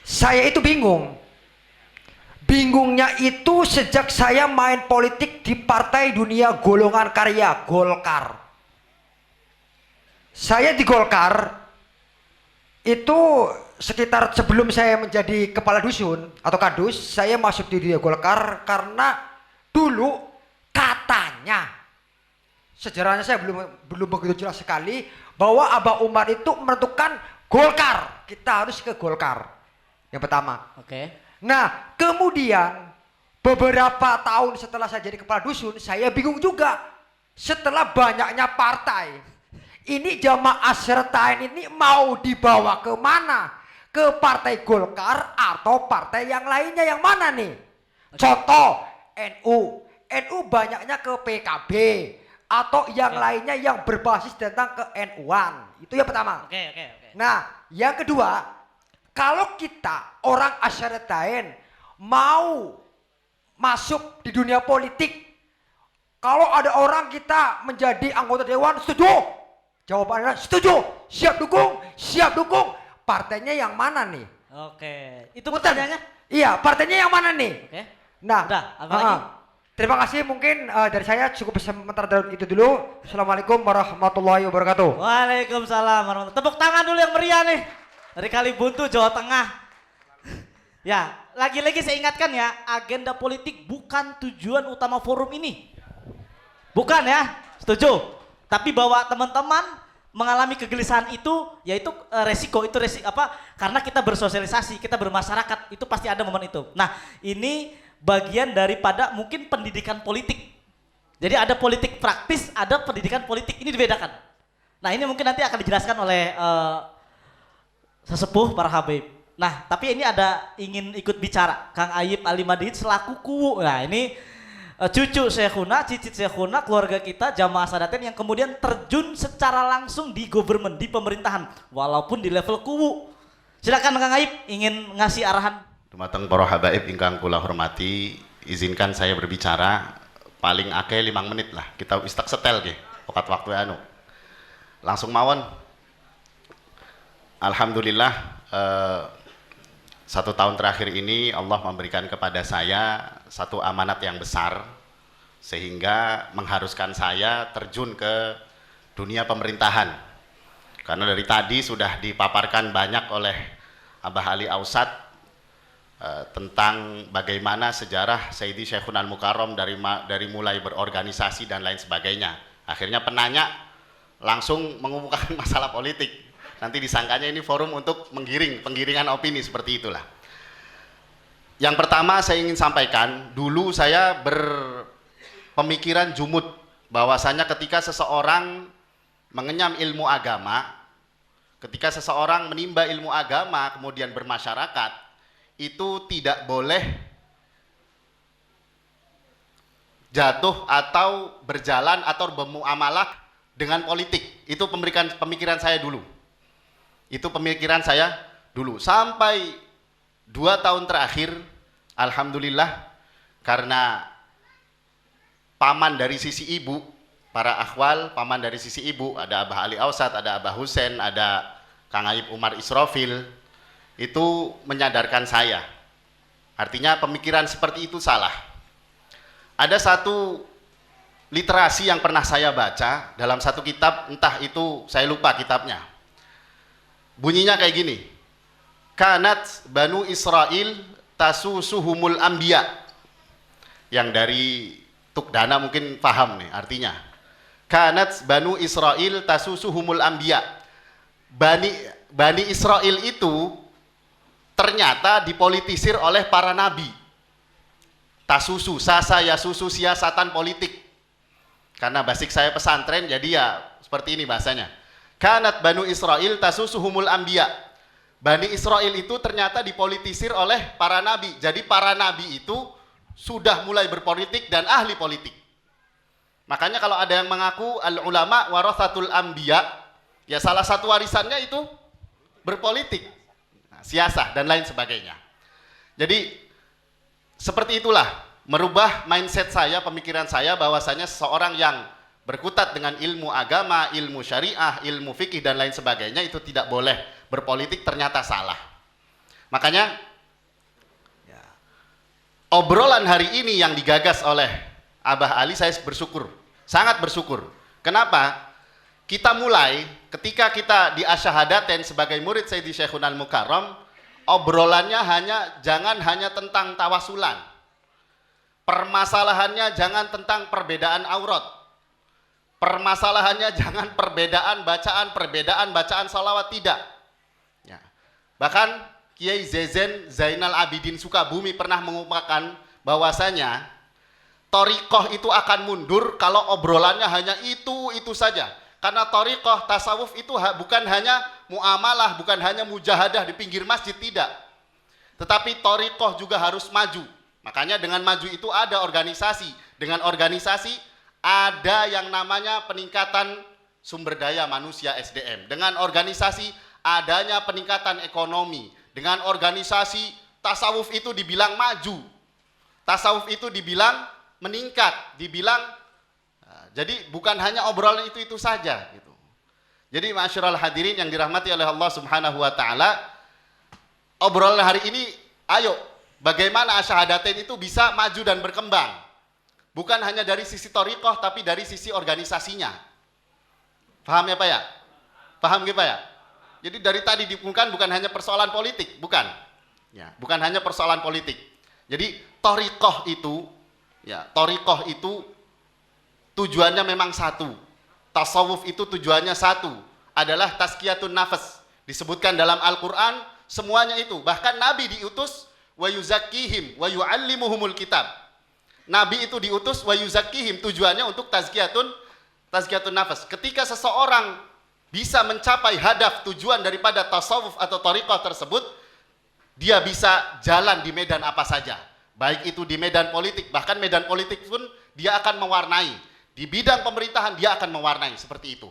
Saya itu bingung. Bingungnya itu sejak saya main politik di Partai Dunia Golongan Karya, Golkar. Saya di Golkar itu sekitar sebelum saya menjadi kepala dusun atau kadus, saya masuk di Dunia Golkar karena dulu katanya, sejarahnya saya belum begitu jelas sekali, bahwa Abah Umar itu menentukan Golkar, kita harus ke Golkar. Yang pertama. Oke. Nah, kemudian beberapa tahun setelah saya jadi kepala dusun, saya bingung juga. Setelah banyaknya partai, ini jamaah sertain ini mau dibawa ke mana? Ke Partai Golkar atau partai yang lainnya, yang mana nih? Contoh, NU. NU banyaknya ke PKB atau yang lainnya yang berbasis tentang ke NU-an. Itu yang pertama. Oke. Nah, yang kedua, kalau kita orang Asyaratain mau masuk di dunia politik, kalau ada orang kita menjadi anggota dewan, setuju? Jawabannya setuju, siap dukung. Partainya yang mana nih? Oke. Itu pertanyaannya? Iya, partainya yang mana nih? Oke. Nah, Udah, apa lagi? terima kasih, mungkin dari saya cukup sementara itu dulu. Assalamualaikum warahmatullahi wabarakatuh. Waalaikumsalam warahmatullahi. Tepuk tangan dulu yang meriah nih. Dari Kalibuntu, Jawa Tengah. Ya, lagi-lagi saya ingatkan ya, agenda politik bukan tujuan utama forum ini. Bukan ya, setuju. Tapi bahwa teman-teman mengalami kegelisahan itu, yaitu resiko apa? Karena kita bersosialisasi, kita bermasyarakat, itu pasti ada momen itu. Nah, ini bagian daripada mungkin pendidikan politik. Jadi ada politik praktis, ada pendidikan politik, ini dibedakan. Nah, ini mungkin nanti akan dijelaskan oleh sesepuh para Habib. Nah, tapi ini ada ingin ikut bicara Kang Ayib Ali Madid selaku kuwu. Nah, ini cucu Syekhuna, cicit Syekhuna, keluarga kita jamaah Sadaten yang kemudian terjun secara langsung di government, di pemerintahan, walaupun di level kuwu. Silakan Kang Ayib ingin ngasih arahan. Dumateng para habaib ingkang kula hormati, izinkan saya berbicara paling akeh 5 menit lah. Kita istak setel nggih, pokat waktu anu. Langsung mawon. Alhamdulillah 1 tahun terakhir ini Allah memberikan kepada saya satu amanat yang besar sehingga mengharuskan saya terjun ke dunia pemerintahan. Karena dari tadi sudah dipaparkan banyak oleh Abah Ali Ausad tentang bagaimana sejarah Sayyidi Syekhuna Al-Mukarram dari mulai berorganisasi dan lain sebagainya. Akhirnya penanya langsung mengumumkan masalah politik. Nanti disangkanya ini forum untuk penggiringan opini, seperti itulah. Yang pertama saya ingin sampaikan, dulu saya berpemikiran jumud bahwasanya ketika seseorang mengenyam ilmu agama, ketika seseorang menimba ilmu agama kemudian bermasyarakat, itu tidak boleh jatuh atau berjalan atau bermuamalah dengan politik. Itu pemikiran saya dulu. Itu pemikiran saya dulu. Sampai 2 tahun terakhir, alhamdulillah, karena paman dari sisi ibu, para akhwal, paman dari sisi ibu, ada Abah Ali Ausad, ada Abah Husen, ada Kang Ayib Umar Israfil, itu menyadarkan saya. Artinya pemikiran seperti itu salah. Ada satu literasi yang pernah saya baca dalam satu kitab, entah itu saya lupa kitabnya. Bunyinya kayak gini. Kanat Banu Israel tasusuhumul anbiya. Yang dari Tukdana mungkin paham nih artinya. Kanat Banu Israel tasusuhumul anbiya. Bani Israel itu ternyata dipolitisir oleh para nabi. Tasusu, sasa ya susu siasatan politik. Karena basic saya pesantren, jadi ya seperti ini bahasanya. Kanat Banu Israel tasusuhumul anbiya. Bani Israel itu ternyata dipolitisir oleh para nabi. Jadi para nabi itu sudah mulai berpolitik dan ahli politik. Makanya kalau ada yang mengaku al-ulama warathatul anbiya, ya salah satu warisannya itu berpolitik, siasah dan lain sebagainya. Jadi seperti itulah merubah mindset saya, pemikiran saya bahwasanya seseorang yang berkutat dengan ilmu agama, ilmu syariah, ilmu fikih dan lain sebagainya itu tidak boleh berpolitik, ternyata salah. Makanya obrolan hari ini yang digagas oleh Abah Ali, saya bersyukur, sangat bersyukur. Kenapa? Kita mulai ketika kita di Asyhadaten sebagai murid Sayyidi Syekhunal Mukarram, obrolannya jangan hanya tentang tawasulan. Permasalahannya jangan tentang perbedaan aurat. Permasalahannya jangan perbedaan bacaan salawat, tidak. Ya. Bahkan Kiai Zainal Abidin Sukabumi pernah mengungkapkan bahwasanya thariqah itu akan mundur kalau obrolannya hanya itu saja. Karena thariqah tasawuf itu bukan hanya muamalah, bukan hanya mujahadah di pinggir masjid, tidak. Tetapi thariqah juga harus maju. Makanya dengan maju itu ada organisasi. Dengan organisasi ada yang namanya peningkatan sumber daya manusia SDM. Dengan organisasi adanya peningkatan ekonomi. Dengan organisasi tasawuf itu dibilang maju. Tasawuf itu dibilang meningkat, dibilang jadi bukan hanya obrolan itu saja gitu. Jadi ma'asyiral hadirin yang dirahmati oleh Allah Subhanahu wa taala, obrolan hari ini ayo bagaimana Asyhadaten itu bisa maju dan berkembang. Bukan hanya dari sisi thariqah tapi dari sisi organisasinya. Paham ya Pak ya? Paham gitu Pak ya? Jadi dari tadi bukan hanya persoalan politik, bukan. Ya, bukan hanya persoalan politik. Jadi thariqah itu tujuannya memang satu. Tasawuf itu tujuannya satu, adalah tazkiyatun nafas. Disebutkan dalam Al-Qur'an semuanya itu. Bahkan Nabi diutus wa yuzakkihim wa yu'allimuhumul kitab. Nabi itu diutus wa yuzakkihim, tujuannya untuk tazkiyatun nafas. Ketika seseorang bisa mencapai hadaf tujuan daripada tasawuf atau thariqah tersebut, dia bisa jalan di medan apa saja, baik itu di medan politik, bahkan medan politik pun dia akan mewarnai, di bidang pemerintahan dia akan mewarnai, seperti itu.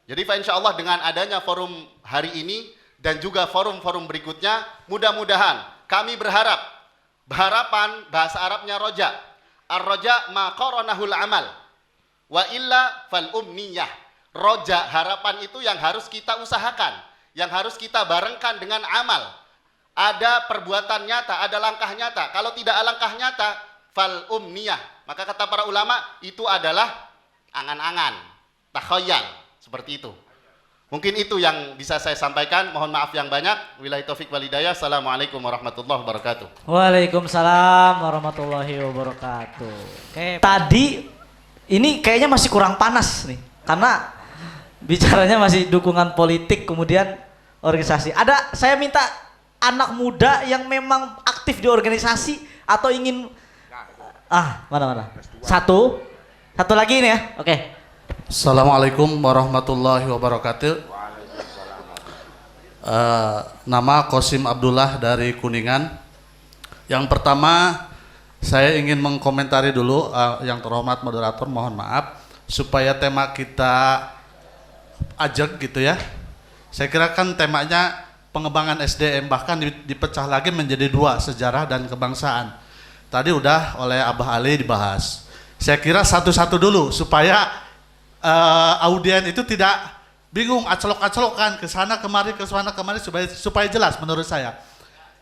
Jadi insya Allah dengan adanya forum hari ini dan juga forum-forum berikutnya, mudah-mudahan kami berharapan bahasa Arabnya roja, ar-roja ma qaranahul amal wa illa fal umniyah. Roja, harapan itu yang harus kita usahakan, yang harus kita barengkan dengan amal. Ada perbuatan nyata, ada langkah nyata. Kalau tidak ada langkah nyata, fal umniyah. Maka kata para ulama, itu adalah angan-angan, takhayal, seperti itu. Mungkin itu yang bisa saya sampaikan. Mohon maaf yang banyak. Wabillahi taufik wal hidayah. Assalamualaikum warahmatullahi wabarakatuh. Waalaikumsalam warahmatullahi wabarakatuh. Oke, tadi ini kayaknya masih kurang panas nih, karena bicaranya masih dukungan politik, kemudian organisasi. Saya minta anak muda yang memang aktif di organisasi atau ingin mana? Satu lagi ini ya. Oke. Assalamualaikum warahmatullahi wabarakatuh. Nama Qasim Abdullah dari Kuningan. Yang pertama saya ingin mengkomentari dulu, yang terhormat moderator, mohon maaf supaya tema kita ajak gitu ya. Saya kira kan temanya pengembangan SDM, bahkan dipecah lagi menjadi dua, sejarah dan kebangsaan. Tadi udah oleh Abah Ali dibahas. Saya kira satu-satu dulu supaya audien itu tidak bingung acelok-acelokan ke sana kemari supaya jelas menurut saya.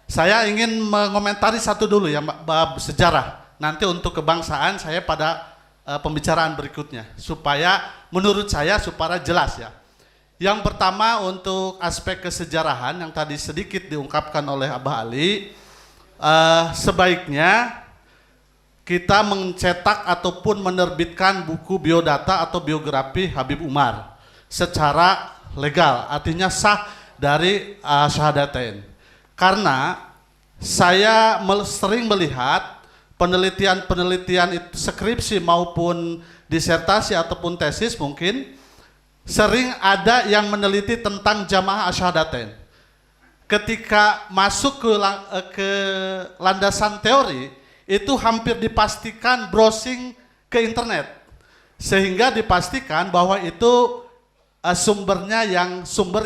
Saya ingin mengomentari satu dulu ya, bab sejarah. Nanti untuk kebangsaan saya pada pembicaraan berikutnya supaya menurut saya supaya jelas ya. Yang pertama untuk aspek kesejarahan yang tadi sedikit diungkapkan oleh Abah Ali, sebaiknya kita mencetak ataupun menerbitkan buku biodata atau biografi Habib Umar secara legal, artinya sah dari Asyhadaten. Karena saya sering melihat penelitian itu, skripsi maupun disertasi ataupun tesis, mungkin sering ada yang meneliti tentang jamaah Asyhadaten. Ketika masuk ke landasan teori, itu hampir dipastikan browsing ke internet, sehingga dipastikan bahwa itu sumber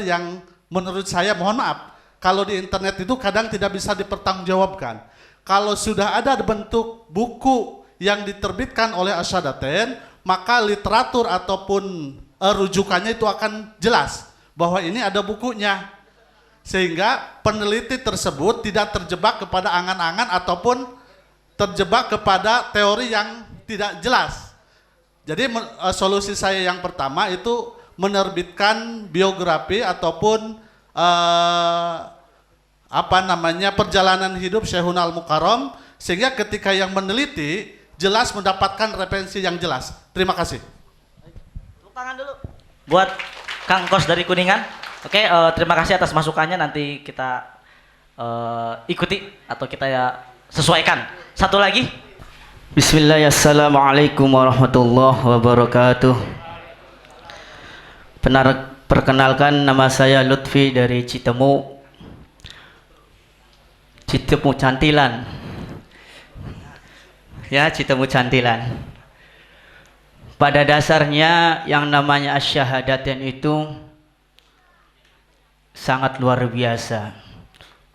yang menurut saya, mohon maaf, kalau di internet itu kadang tidak bisa dipertanggungjawabkan. Kalau sudah ada bentuk buku yang diterbitkan oleh Asyhadaten, maka literatur ataupun rujukannya itu akan jelas bahwa ini ada bukunya. sehingga peneliti tersebut tidak terjebak kepada angan-angan ataupun terjebak kepada teori yang tidak jelas. Jadi solusi saya yang pertama itu menerbitkan biografi ataupun perjalanan hidup Syekhun Al-Mukarram, sehingga ketika yang meneliti jelas mendapatkan referensi yang jelas. Terima kasih. Tepuk tangan dulu buat Kang Kos dari Kuningan. Oke, terima kasih atas masukannya. Nanti kita ikuti atau kita ya sesuaikan. Satu lagi. Bismillah, assalamualaikum warahmatullahi wabarakatuh. Perkenalkan, nama saya Lutfi dari Citemu Cantilan. Ya, Citemu Cantilan. Pada dasarnya yang namanya asyhadatain itu sangat luar biasa.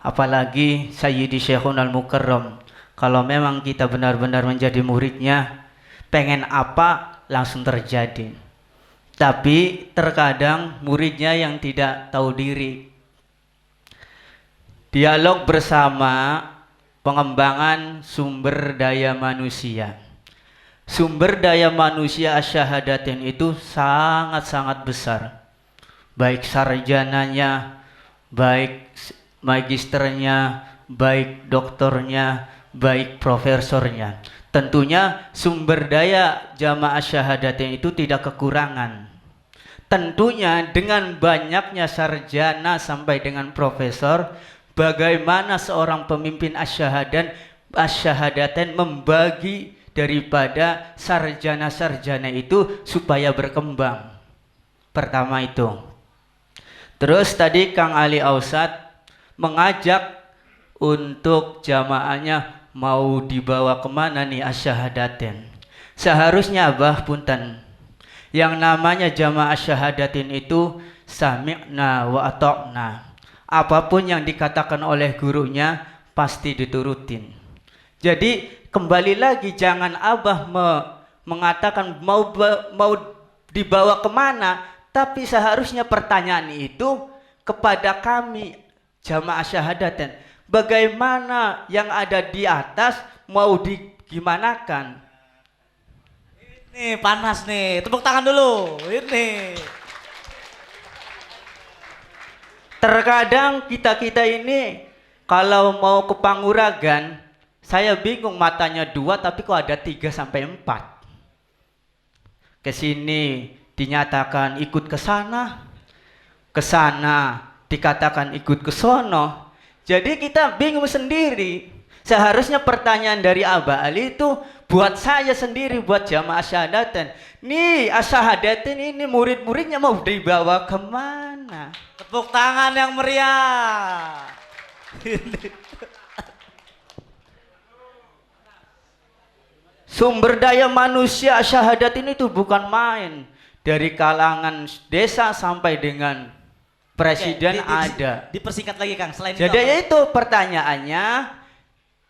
Apalagi Sayyidi Syekhun Al-Mukarram. Kalau memang kita benar-benar menjadi muridnya, pengen apa langsung terjadi. Tapi terkadang muridnya yang tidak tahu diri. Dialog bersama pengembangan sumber daya manusia. Sumber daya manusia asyhadatain itu sangat-sangat besar. Baik sarjananya, baik magisternya, baik doktornya, baik profesornya. Tentunya sumber daya jamaah syahadatain itu tidak kekurangan. Tentunya dengan banyaknya sarjana sampai dengan profesor, bagaimana seorang pemimpin asyhadatain membagi daripada sarjana-sarjana itu supaya berkembang. Pertama itu. Terus tadi Kang Ali Ausad mengajak untuk jamaahnya mau dibawa kemana nih asyhadatain. Seharusnya Abah punten, yang namanya jamaah asyhadatain itu sami'na wa ata'na. Apapun yang dikatakan oleh gurunya pasti diturutin. Jadi kembali lagi, jangan Abah mengatakan mau dibawa kemana, tapi seharusnya pertanyaan itu kepada kami jamaah syahadatain, bagaimana yang ada di atas mau digimanakan. Ini panas nih, tepuk tangan dulu. Ini terkadang kita ini kalau mau ke Panguragan, saya bingung, matanya 2 tapi kok ada 3 sampai 4. Ke sini dinyatakan ikut ke sana dikatakan ikut ke sono. Jadi kita bingung sendiri. Seharusnya pertanyaan dari Abah Ali itu buat saya sendiri, buat jamaah syahadatain. Nih asyhadatain ini murid-muridnya mau dibawa kemana? Tepuk tangan yang meriah. Sumber daya manusia syahadatain itu bukan main. Dari kalangan desa sampai dengan presiden ada. Dipersingkat lagi Kang, selain jadi itu pertanyaannya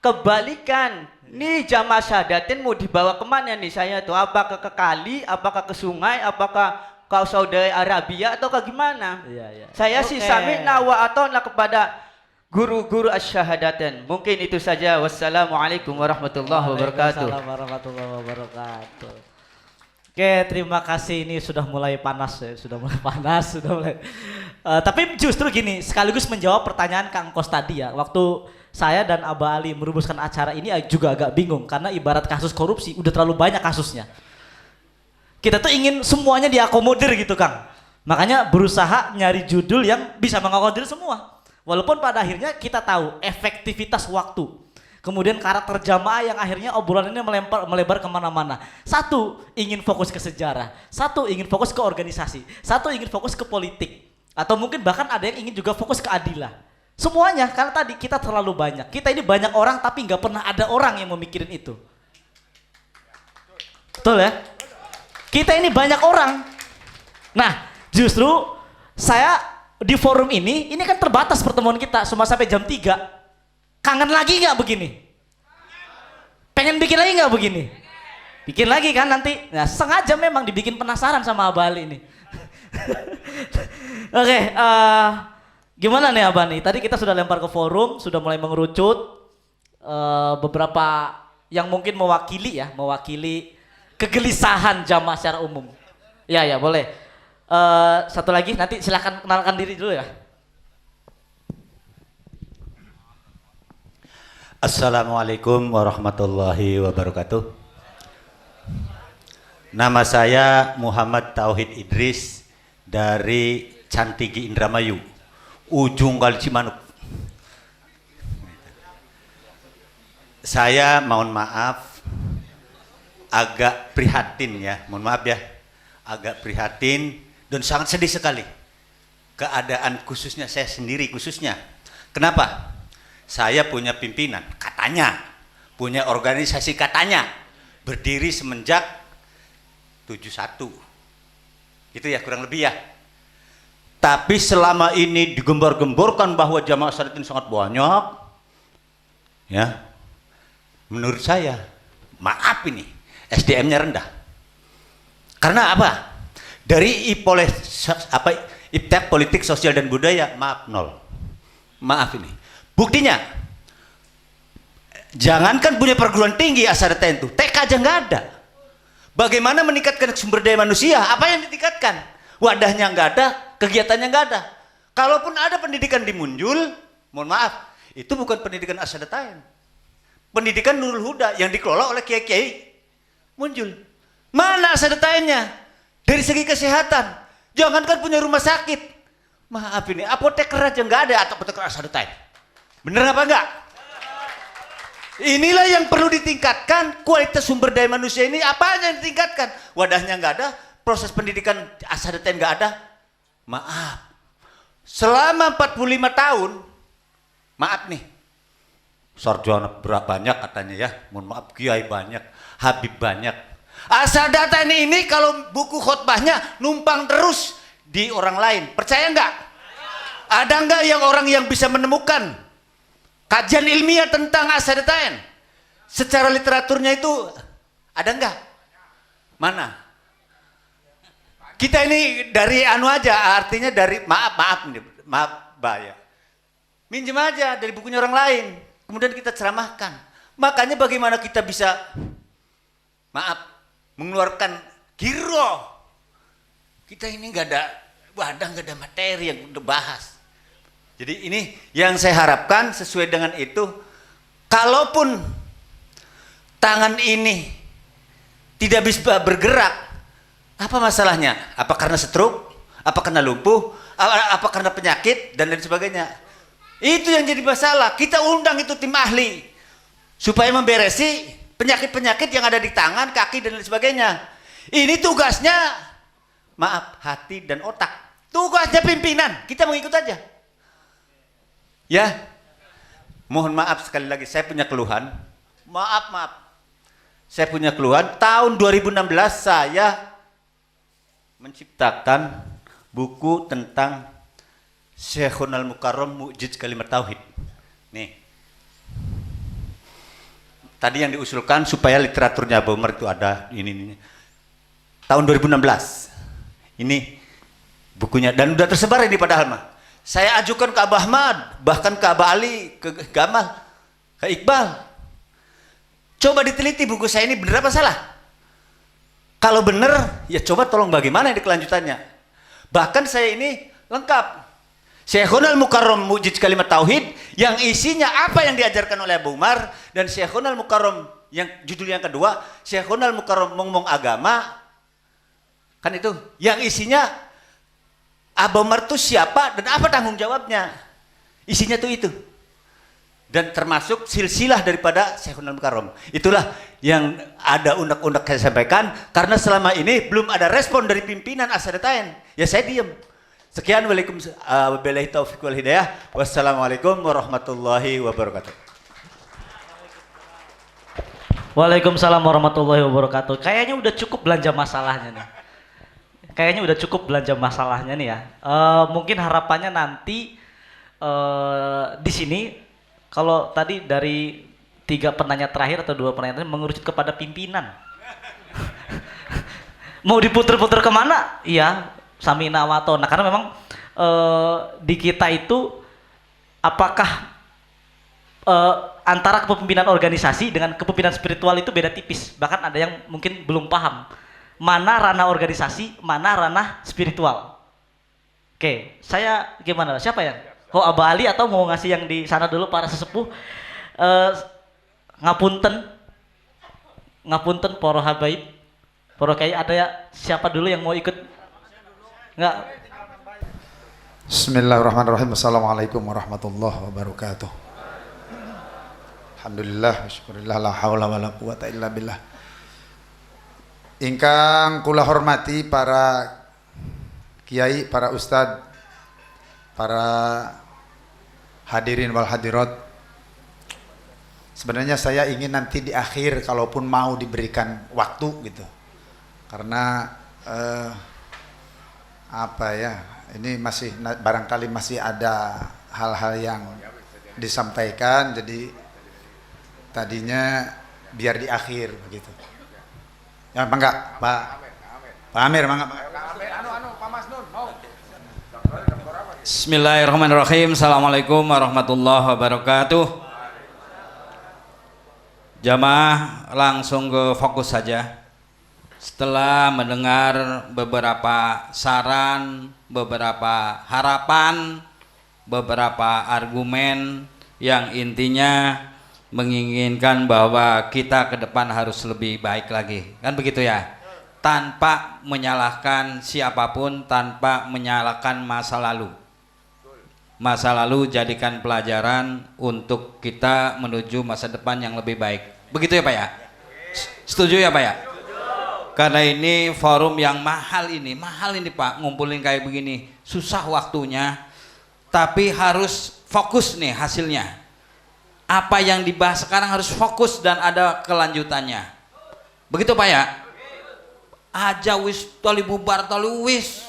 kebalikan. Nih jamaah syahadatain mau dibawa kemana nih saya tuh? Apakah ke kali, apakah ke sungai, apakah ke Saudi Arabia atau ke gimana? Iya. Saya sih sami'na wa ata'na kepada guru-guru asyhadatain. Mungkin itu saja. Wassalamualaikum warahmatullahi wabarakatuh. Waalaikumsalam warahmatullahi wabarakatuh. Oke, terima kasih. Ini sudah mulai panas ya, sudah mulai. Tapi justru gini, sekaligus menjawab pertanyaan Kang Kos tadi ya. Waktu saya dan Abah Ali merumuskan acara ini juga agak bingung karena ibarat kasus korupsi udah terlalu banyak kasusnya. Kita tuh ingin semuanya diakomodir gitu Kang. Makanya berusaha nyari judul yang bisa mengakomodir semua. Walaupun pada akhirnya kita tahu efektivitas waktu. Kemudian karakter jamaah yang akhirnya obrolan ini melebar kemana-mana. Satu ingin fokus ke sejarah, satu ingin fokus ke organisasi, satu ingin fokus ke politik. Atau mungkin bahkan ada yang ingin juga fokus ke adilah. Semuanya, karena tadi kita terlalu banyak. Kita ini banyak orang tapi nggak pernah ada orang yang memikirin itu. Betul ya? Kita ini banyak orang. Nah, justru saya di forum ini kan terbatas pertemuan kita, cuma sampai jam 3. Kangen lagi nggak begini? Pengen bikin lagi nggak begini? Bikin lagi kan nanti. Nah, sengaja memang dibikin penasaran sama Abah Ali ini. Oke, Gimana nih Abah nih? Tadi kita sudah lempar ke forum, sudah mulai mengerucut beberapa yang mungkin mewakili kegelisahan jamaah secara umum. Ya boleh. Satu lagi nanti silakan kenalkan diri dulu ya. Assalamualaikum warahmatullahi wabarakatuh. Nama saya Muhammad Tauhid Idris dari Cantigi Indramayu, ujung Kali Cimanuk. Saya mohon maaf, agak prihatin ya, mohon maaf ya, agak prihatin dan sangat sedih sekali keadaan khususnya saya sendiri khususnya. Kenapa? Saya punya pimpinan, katanya, punya organisasi katanya, berdiri semenjak 71. Itu ya kurang lebih ya. Tapi selama ini digembar-gemborkan bahwa jamaah syariat ini sangat banyak, ya, menurut saya, maaf ini, SDM-nya rendah. Karena apa? Dari Iptek Politik Sosial dan Budaya, maaf nol. Maaf ini. Buktinya, jangankan punya perguruan tinggi Asadatain itu, TK aja nggak ada. Bagaimana meningkatkan sumber daya manusia? Apa yang ditingkatkan? Wadahnya nggak ada, kegiatannya nggak ada. Kalaupun ada pendidikan di Munjul, mohon maaf, itu bukan pendidikan Asadatain. Pendidikan Nurul Huda yang dikelola oleh kiai-kiai Munjul. Mana Asadatain-nya? Dari segi kesehatan, jangankan punya rumah sakit. Maaf ini, apoteker aja nggak ada atau apoteker Asadatain. Bener apa enggak? Inilah yang perlu ditingkatkan, kualitas sumber daya manusia ini apa yang ditingkatkan? Wadahnya nggak ada, proses pendidikan Asadatain nggak ada. Maaf, selama 45 tahun, maaf nih, sarjana banyak katanya ya, mohon maaf, kiai banyak, habib banyak. Asadatain ini kalau buku khotbahnya numpang terus di orang lain, percaya nggak? Ada nggak orang yang bisa menemukan kajian ilmiah tentang Asadatain? Secara literaturnya itu ada nggak? Mana? Kita ini dari anu aja, artinya dari maaf Mbak, minjem aja dari bukunya orang lain, kemudian kita ceramahkan. Makanya bagaimana kita bisa mengeluarkan giro? Kita ini nggak ada wadah, nggak ada materi yang udah bahas. Jadi ini yang saya harapkan sesuai dengan itu. Kalaupun tangan ini tidak bisa bergerak, apa masalahnya? Apa karena stroke? Apa karena lumpuh? Apa karena penyakit dan lain sebagainya? Itu yang jadi masalah. Kita undang itu tim ahli supaya memberesi penyakit-penyakit yang ada di tangan, kaki dan lain sebagainya. Ini tugasnya hati dan otak. Tugasnya pimpinan. Kita mengikut aja. Ya. Mohon maaf sekali lagi, saya punya keluhan. Maaf. Saya punya keluhan. Tahun 2016 saya menciptakan buku tentang Syekhun Al-Mukarram Mu'jiz Kalimat Tauhid. Nih. Tadi yang diusulkan supaya literaturnya Abu Umar itu ada ini. Tahun 2016. Ini bukunya dan udah tersebar ini padahal mah. Saya ajukan ke Abah Ahmad, bahkan ke Abah Ali, ke Gamal, ke Iqbal. Coba diteliti buku saya ini benar apa salah? Kalau benar, ya coba tolong bagaimana ini kelanjutannya. Bahkan saya ini lengkap. Syekhun Al-Mukarram Mu'jiz Kalimat Tauhid yang isinya apa yang diajarkan oleh Abu Umar, dan Syekhun Al-Mukarram yang judul yang kedua, Syekhun Al-Mukarram ngomong agama. Kan itu yang isinya Abu Umar itu siapa dan apa tanggung jawabnya. Isinya tuh itu. Dan termasuk silsilah daripada Syekhun Al-Mukarram. Itulah yang ada unek-unek saya sampaikan, karena selama ini belum ada respon dari pimpinan Asadatain. Ya saya diam. Sekian, wabillahi taufiq wal hidayah. Wassalamualaikum warahmatullahi wabarakatuh. Waalaikumsalam warahmatullahi wabarakatuh. Kayaknya udah cukup belanja masalahnya nih. Ya. Mungkin harapannya nanti di sini, kalau tadi dari 3 penanya terakhir atau 2 penanya terakhir mengerucut kepada pimpinan. Mau diputer-puter kemana? Iya, Samina Watona. Karena memang di kita itu apakah antara kepemimpinan organisasi dengan kepemimpinan spiritual itu beda tipis. Bahkan ada yang mungkin belum paham mana ranah organisasi, mana ranah spiritual. Oke, saya gimana? Siapa ya? Oh, Abah Ali atau mau ngasih yang di sana dulu para sesepuh? Ngapunten poro habaib. Poro kayak ada ya, siapa dulu yang mau ikut? Enggak. Bismillahirrahmanirrahim. Assalamualaikum warahmatullahi wabarakatuh. Alhamdulillah, syukurillah, la haula wa la quwata illa billah. Ingkang kula hormati para kiai, para ustadz, para hadirin wal hadirat. Sebenarnya saya ingin nanti di akhir kalaupun mau diberikan waktu gitu. Karena apa ya, ini masih barangkali masih ada hal-hal yang disampaikan, jadi tadinya biar di akhir begitu. Ya, enggak, Pak Amir, mangga. Bismillahirrahmanirrahim. Assalamualaikum warahmatullahi wabarakatuh. Jamaah langsung ke fokus saja. Setelah mendengar beberapa saran, beberapa harapan, beberapa argumen yang intinya menginginkan bahwa kita ke depan harus lebih baik lagi, kan begitu ya, tanpa menyalahkan siapapun, tanpa menyalahkan masa lalu. Masa lalu jadikan pelajaran untuk kita menuju masa depan yang lebih baik, begitu ya Pak ya? Setuju ya Pak ya? Karena ini forum yang mahal ini Pak, ngumpulin kayak begini, susah waktunya, tapi harus fokus nih hasilnya. Apa yang dibahas sekarang harus fokus dan ada kelanjutannya. Begitu Pak ya? Aja wis tali bubar tali wis.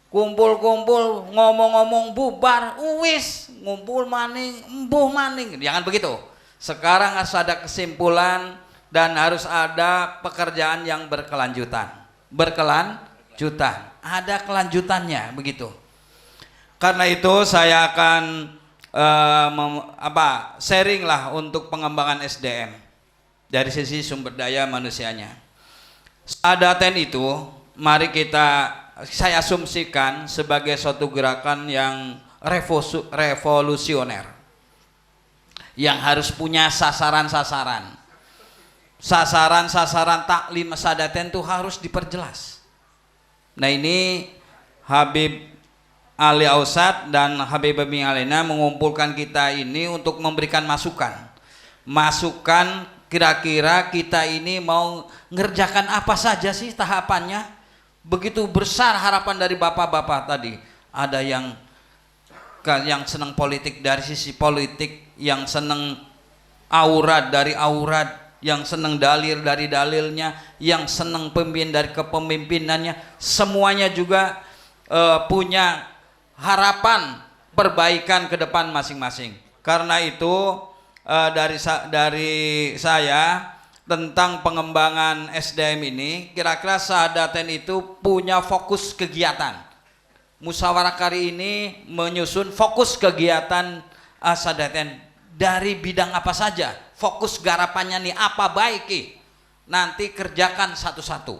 Kumpul-kumpul ngomong-ngomong bubar wis, ngumpul maning, embuh maning. Jangan begitu. Sekarang harus ada kesimpulan dan harus ada pekerjaan yang berkelanjutan. Berkelanjutan. Ada kelanjutannya begitu. Karena itu saya akan sharing lah untuk pengembangan SDM dari sisi sumber daya manusianya. Sadaten itu mari saya asumsikan sebagai suatu gerakan yang revolusioner yang harus punya sasaran-sasaran taklim sadaten itu harus diperjelas. Nah ini Habib Ali Ausad dan Habib Bing Alena mengumpulkan kita ini untuk memberikan masukan kira-kira kita ini mau ngerjakan apa saja sih tahapannya. Begitu besar harapan dari bapak-bapak tadi. Ada yang senang politik dari sisi politik, yang senang aurat dari aurat, yang senang dalil dari dalilnya, yang senang pemimpin dari kepemimpinannya. Semuanya juga punya harapan perbaikan ke depan masing-masing. Karena itu dari saya tentang pengembangan SDM ini, kira-kira Sadaten itu punya fokus kegiatan. Musyawarah kali ini menyusun fokus kegiatan Sadaten dari bidang apa saja. Fokus garapannya nih apa baik nanti kerjakan satu-satu.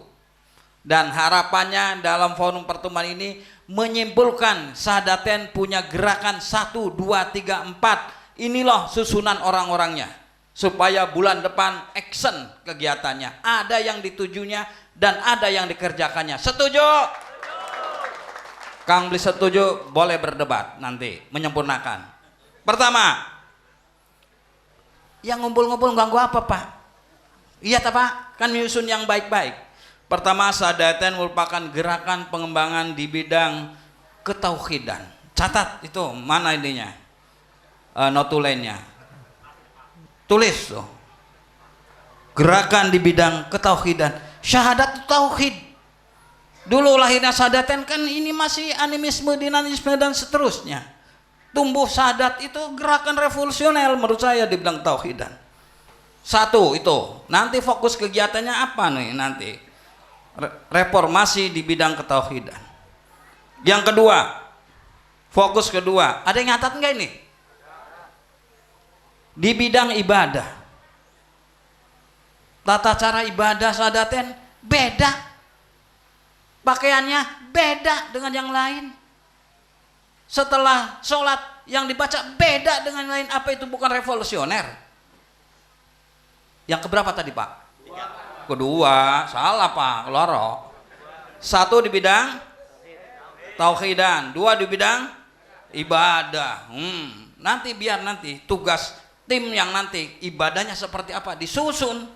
Dan harapannya dalam forum pertemuan ini menyimpulkan Sadaten punya gerakan 1, 2, 3, 4. Inilah susunan orang-orangnya supaya bulan depan action kegiatannya, ada yang ditujunya dan ada yang dikerjakannya. Setuju? Kang Bli setuju, boleh berdebat nanti menyempurnakan. Pertama, yang ngumpul-ngumpul ganggu apa Pak? Iya Pak, kan menyusun yang baik-baik. Pertama, Sadaten merupakan gerakan pengembangan di bidang ketauhidan. Catat itu, mana ininya? Notulennya. Tulis tuh. Gerakan di bidang ketauhidan. Syahadat tauhid. Dulu lahirnya Sadaten kan ini masih animisme, dinamisme dan seterusnya. Tumbuh Sadat itu gerakan revolusioner menurut saya di bidang tauhidan. Satu itu. Nanti fokus kegiatannya apa nih nanti? Reformasi di bidang ketauhidan. Yang kedua, Fokus kedua, ada yang nyatat nggak ini? Di bidang ibadah, tata cara ibadah Sadaten beda, pakaiannya beda dengan yang lain. Setelah sholat yang dibaca beda dengan yang lain. Apa itu bukan revolusioner? Yang keberapa tadi Pak? Kedua, salah Pak, loro. Satu di bidang tauhidan, dua di bidang ibadah. Nanti biar nanti tugas tim yang nanti ibadahnya seperti apa disusun,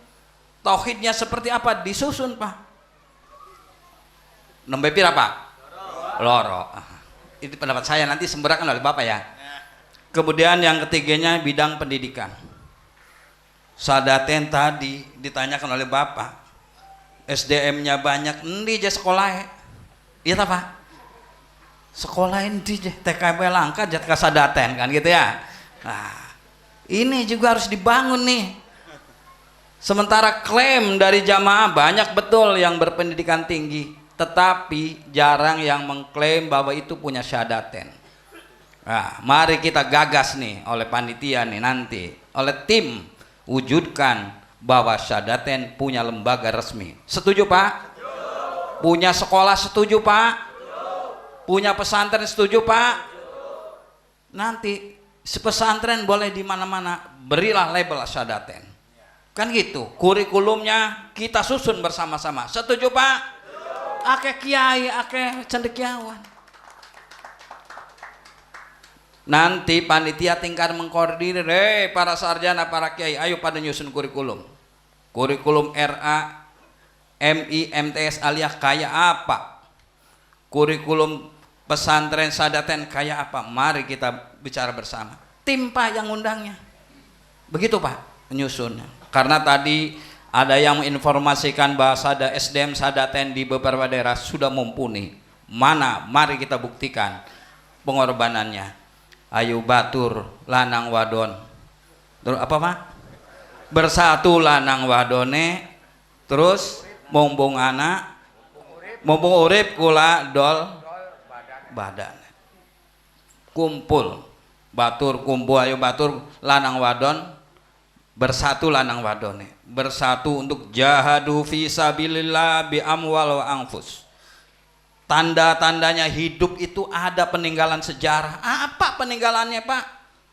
tauhidnya seperti apa disusun Pak. Nembe pira Pak? Loro. Itu pendapat saya, nanti semberakan oleh Bapak ya. Kemudian yang ketiganya bidang pendidikan. Sadaten tadi ditanyakan oleh Bapak, SDM-nya banyak, endi je sekolah. Iya tak Pak? Sekolah endi je, TKP langka jat ka Sadaten kan gitu ya. Nah, ini juga harus dibangun nih. Sementara klaim dari jamaah banyak betul yang berpendidikan tinggi, tetapi jarang yang mengklaim bahwa itu punya Sadaten. Nah, mari kita gagas nih oleh panitia nih nanti, oleh tim, wujudkan bahwa Sadaten punya lembaga resmi. Setuju Pak? Setuju. Punya sekolah setuju Pak? Setuju. Punya pesantren setuju Pak? Setuju. Nanti pesantren boleh di mana-mana, berilah label Sadaten. Kan gitu, kurikulumnya kita susun bersama-sama. Setuju Pak? Setuju. Ake kiai, ake cendekiawan. Nanti panitia tingkat mengkoordinir, para sarjana, para kiai, ayo pada nyusun kurikulum. Kurikulum RA, MI, MTS Aliyah kayak apa? Kurikulum pesantren Sadaten kayak apa? Mari kita bicara bersama. Tim Pak yang undangnya. Begitu Pak menyusunnya. Karena tadi ada yang menginformasikan bahwa SDM Sadaten di beberapa daerah sudah mumpuni. Mana? Mari kita buktikan pengorbanannya. Ayo batur lanang wadon. Terus apa Pak? Bersatu lanang wadone. Terus mumpung anak, mumpung urip kula dol badan. Kumpul batur kumpul, ayo batur lanang wadon. Bersatu lanang wadone. Bersatu untuk jahadu fi sabilillah bi amwal wa anfus. Tanda-tandanya hidup itu ada peninggalan sejarah. Apa peninggalannya Pak?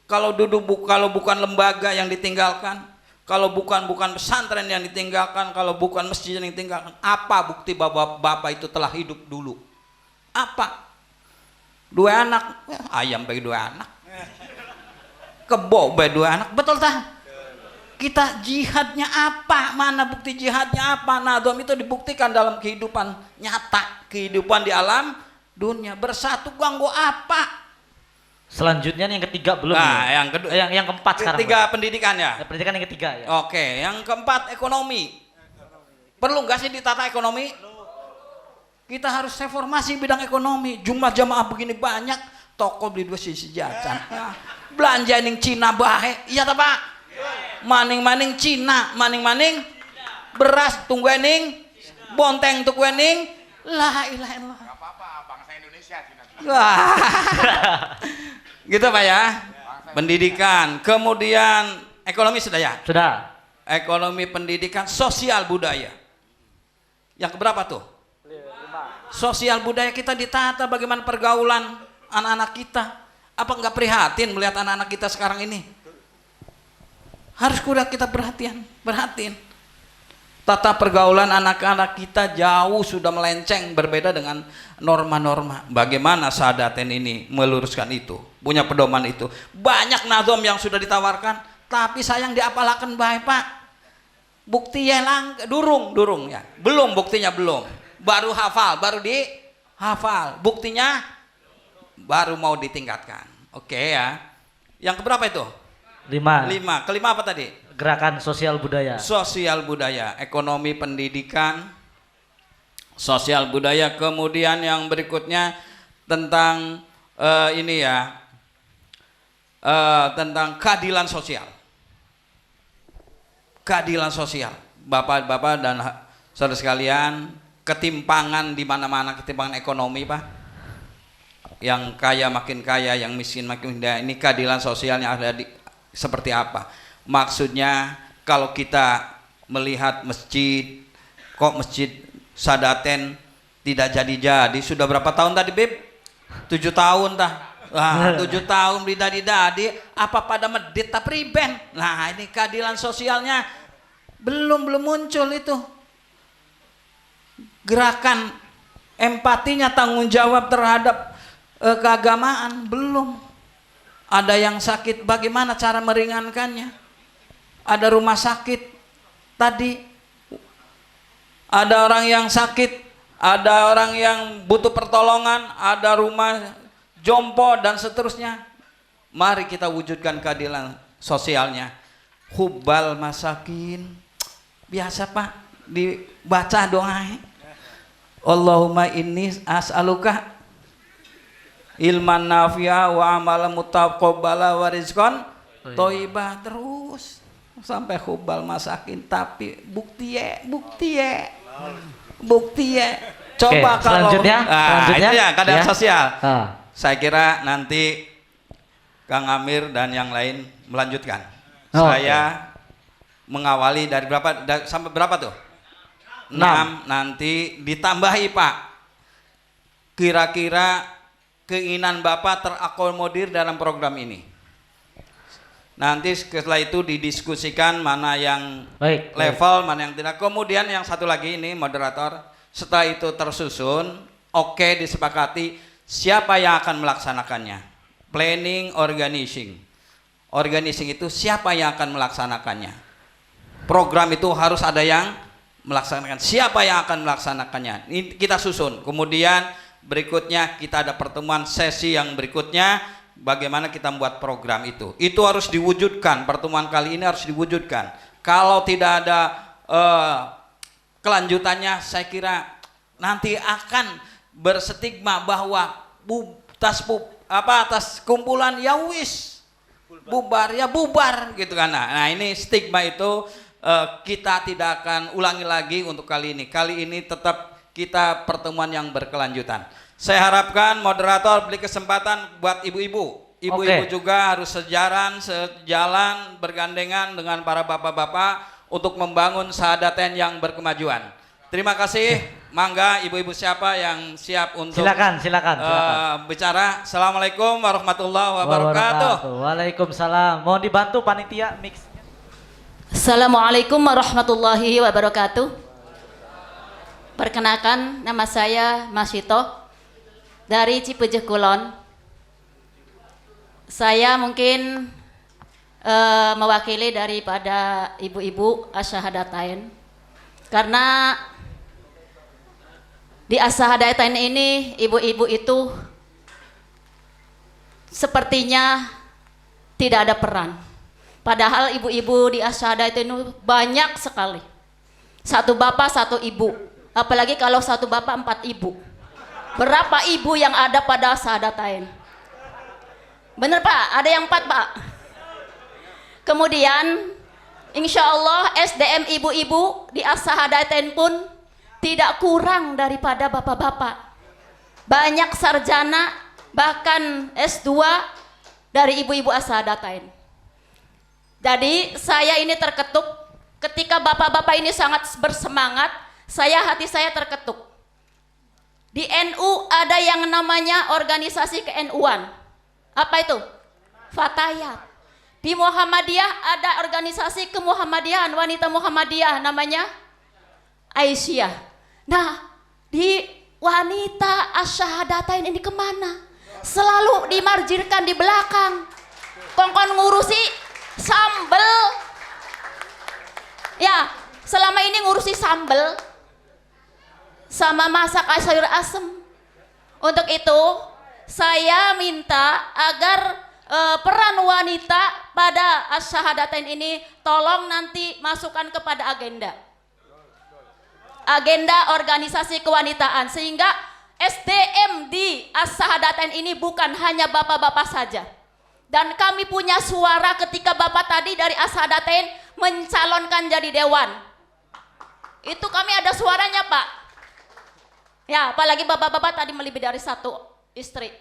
Kalau bukan lembaga yang ditinggalkan, kalau bukan pesantren yang ditinggalkan, kalau bukan masjid yang ditinggalkan, apa bukti bahwa Bapak itu telah hidup dulu? Apa? 2 anak, ayam bagi 2 anak, kebo bagi 2 anak, betul tak? Kita jihadnya apa? Mana bukti jihadnya apa? Nadom itu dibuktikan dalam kehidupan nyata, kehidupan di alam dunia. Bersatu ganggu apa? Selanjutnya yang ketiga belum. Nah, ya? yang kedua, yang keempat sekarang. Ketiga pendidikan ya. Pendidikan yang ketiga ya. Oke, yang keempat ekonomi. Perlu nggak sih ditata ekonomi? Kita harus reformasi bidang ekonomi. Jumlah jamaah begini banyak, toko beli 2 sisi jajan. Belanja ning Cina bahe, iya tak Pak? Maning-maning Cina, maning-maning beras tunggu ening, bonteng tunggu ening, la ilaha illallah. Gak apa-apa, bangsa Indonesia Cina. Wah. Gitu Pak ya. Pendidikan, kemudian ekonomi sudah ya? Sudah. Ekonomi, pendidikan, sosial budaya. Yang keberapa tuh? 5. Sosial budaya kita ditata, bagaimana pergaulan anak-anak kita. Apa nggak prihatin melihat anak-anak kita sekarang ini? Harus kita perhatiin. Tata pergaulan anak-anak kita jauh sudah melenceng, berbeda dengan norma-norma. Bagaimana Sadaten ini meluruskan itu, punya pedoman itu. Banyak nazom yang sudah ditawarkan, tapi sayang diapalakan baik Pak. Bukti yang durung ya. Belum, buktinya belum. Baru hafal, baru dihafal. Buktinya baru mau ditingkatkan. Oke ya. Yang keberapa itu? 5. Kelima apa tadi? Gerakan sosial budaya. Sosial budaya, ekonomi, pendidikan, sosial budaya. Kemudian yang berikutnya tentang ini ya, tentang keadilan sosial. Keadilan sosial, bapak-bapak dan saudara sekalian, ketimpangan di mana-mana, ketimpangan ekonomi Pak. yang kaya makin kaya, yang miskin makin kaya. Ini keadilan sosialnya ada di seperti apa? Maksudnya kalau kita melihat masjid, kok masjid Sadaten tidak jadi-jadi, sudah berapa tahun tadi Beb? 7 tahun dah. Wah, 7 tahun tidak jadi, apa pada medit tak priben. Nah, ini keadilan sosialnya belum muncul itu. Gerakan empatinya, tanggung jawab terhadap keagamaan belum. Ada yang sakit, bagaimana cara meringankannya? Ada rumah sakit tadi, ada orang yang sakit, ada orang yang butuh pertolongan, ada rumah jompo dan seterusnya. Mari kita wujudkan keadilan sosialnya. Hubbal masakin, biasa Pak, dibaca doa. Allahumma inni as'aluka ilman nafi'a wa amalan mutaqabbala wa rizqan thayyibah, terus sampai hubbal masakin. Tapi bukti ya. Coba Oke, kalau selanjutnya itu ya keadaan ya. sosial. Ah. Saya kira nanti Kang Amir dan yang lain melanjutkan. Oh, Saya mengawali dari berapa sampai berapa tuh? 6. Nanti ditambahi Pak. Kira-kira keinginan Bapak terakomodir dalam program ini. Nanti setelah itu didiskusikan mana yang level, mana yang tidak. Kemudian yang satu lagi ini moderator, setelah itu tersusun, oke, disepakati siapa yang akan melaksanakannya. Planning, organizing. Organizing itu siapa yang akan melaksanakannya. Program itu harus ada yang melaksanakan. Siapa yang akan melaksanakannya? Ini kita susun. Kemudian berikutnya kita ada pertemuan sesi yang berikutnya, bagaimana kita membuat program itu. Itu harus diwujudkan. Pertemuan kali ini harus diwujudkan. Kalau tidak ada kelanjutannya, saya kira nanti akan berstigma bahwa atas kumpulan ya wis bubar ya bubar gitu kan. Nah, ini stigma itu kita tidak akan ulangi lagi untuk kali ini. Kali ini tetap kita pertemuan yang berkelanjutan. Saya harapkan moderator beri kesempatan buat ibu-ibu. Ibu-ibu juga harus sejalan, bergandengan dengan para bapak-bapak untuk membangun Sadaten yang berkemajuan. Terima kasih. Mangga ibu-ibu siapa yang siap untuk silakan. bicara. Assalamualaikum warahmatullahi wabarakatuh. Waalaikumsalam. Mohon dibantu panitia mix. Assalamualaikum warahmatullahi wabarakatuh. Perkenalkan, nama saya Masito dari Cipeujeuh Kulon. Saya mungkin mewakili daripada ibu-ibu Asyhadatain, karena di Asyhadatain ini ibu-ibu itu sepertinya tidak ada peran. Padahal ibu-ibu di Asyhadatain itu banyak sekali. Satu bapak, satu ibu. Apalagi kalau satu bapak 4 ibu. Berapa ibu yang ada pada Asyhadatain? Bener Pak, ada yang 4 Pak. Kemudian insya Allah SDM ibu-ibu di Asyhadatain pun tidak kurang daripada bapak-bapak. Banyak sarjana, bahkan S2 dari ibu-ibu Asyhadatain. Jadi saya ini terketuk ketika bapak-bapak ini sangat bersemangat, hati saya terketuk. Di NU ada yang namanya organisasi ke-NU-an. Apa itu? Fatayat. Di Muhammadiyah ada organisasi ke-Muhammadiyahan, wanita Muhammadiyah namanya Aisyah. Nah, di wanita Asyhadatain ini kemana? Selalu dimarjirkan di belakang. Kongkon ngurusi sambel. Ya, selama ini ngurusi sambel sama masak sayur asem. Untuk itu, saya minta agar peran wanita pada Asyhadatain ini tolong nanti masukkan kepada agenda organisasi kewanitaan, sehingga SDM di Asyhadatain ini bukan hanya bapak-bapak saja. Dan kami punya suara ketika bapak tadi dari Asyhadatain mencalonkan jadi dewan. Itu kami ada suaranya Pak. Ya, apalagi bapak-bapak tadi melebih dari 1 istri.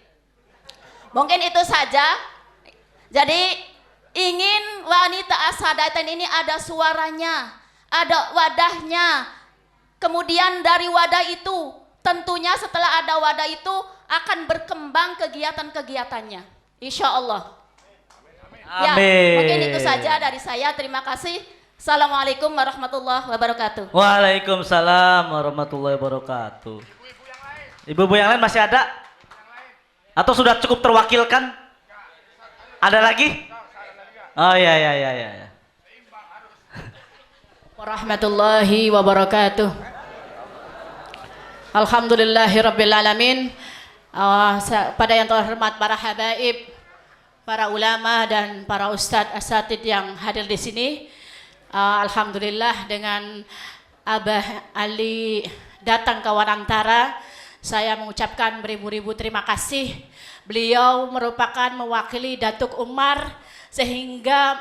Mungkin itu saja. Jadi ingin wanita Asadatain ini ada suaranya, ada wadahnya. Kemudian dari wadah itu, tentunya setelah ada wadah itu akan berkembang kegiatan-kegiatannya. Insya Allah. Ya, mungkin itu saja dari saya. Terima kasih. Assalamualaikum warahmatullahi wabarakatuh. Waalaikumsalam warahmatullahi wabarakatuh. Ibu-ibu yang lain masih ada? Atau sudah cukup terwakilkan? Ada lagi? Oh ya. Warahmatullahi wabarakatuh. Alhamdulillahirabbil alamin. Pada yang terhormat para habaib, para ulama dan para ustadz asatid yang hadir di sini. Alhamdulillah dengan Abah Ali datang ke Wanantara, saya mengucapkan beribu-ribu terima kasih. Beliau merupakan mewakili Datuk Umar sehingga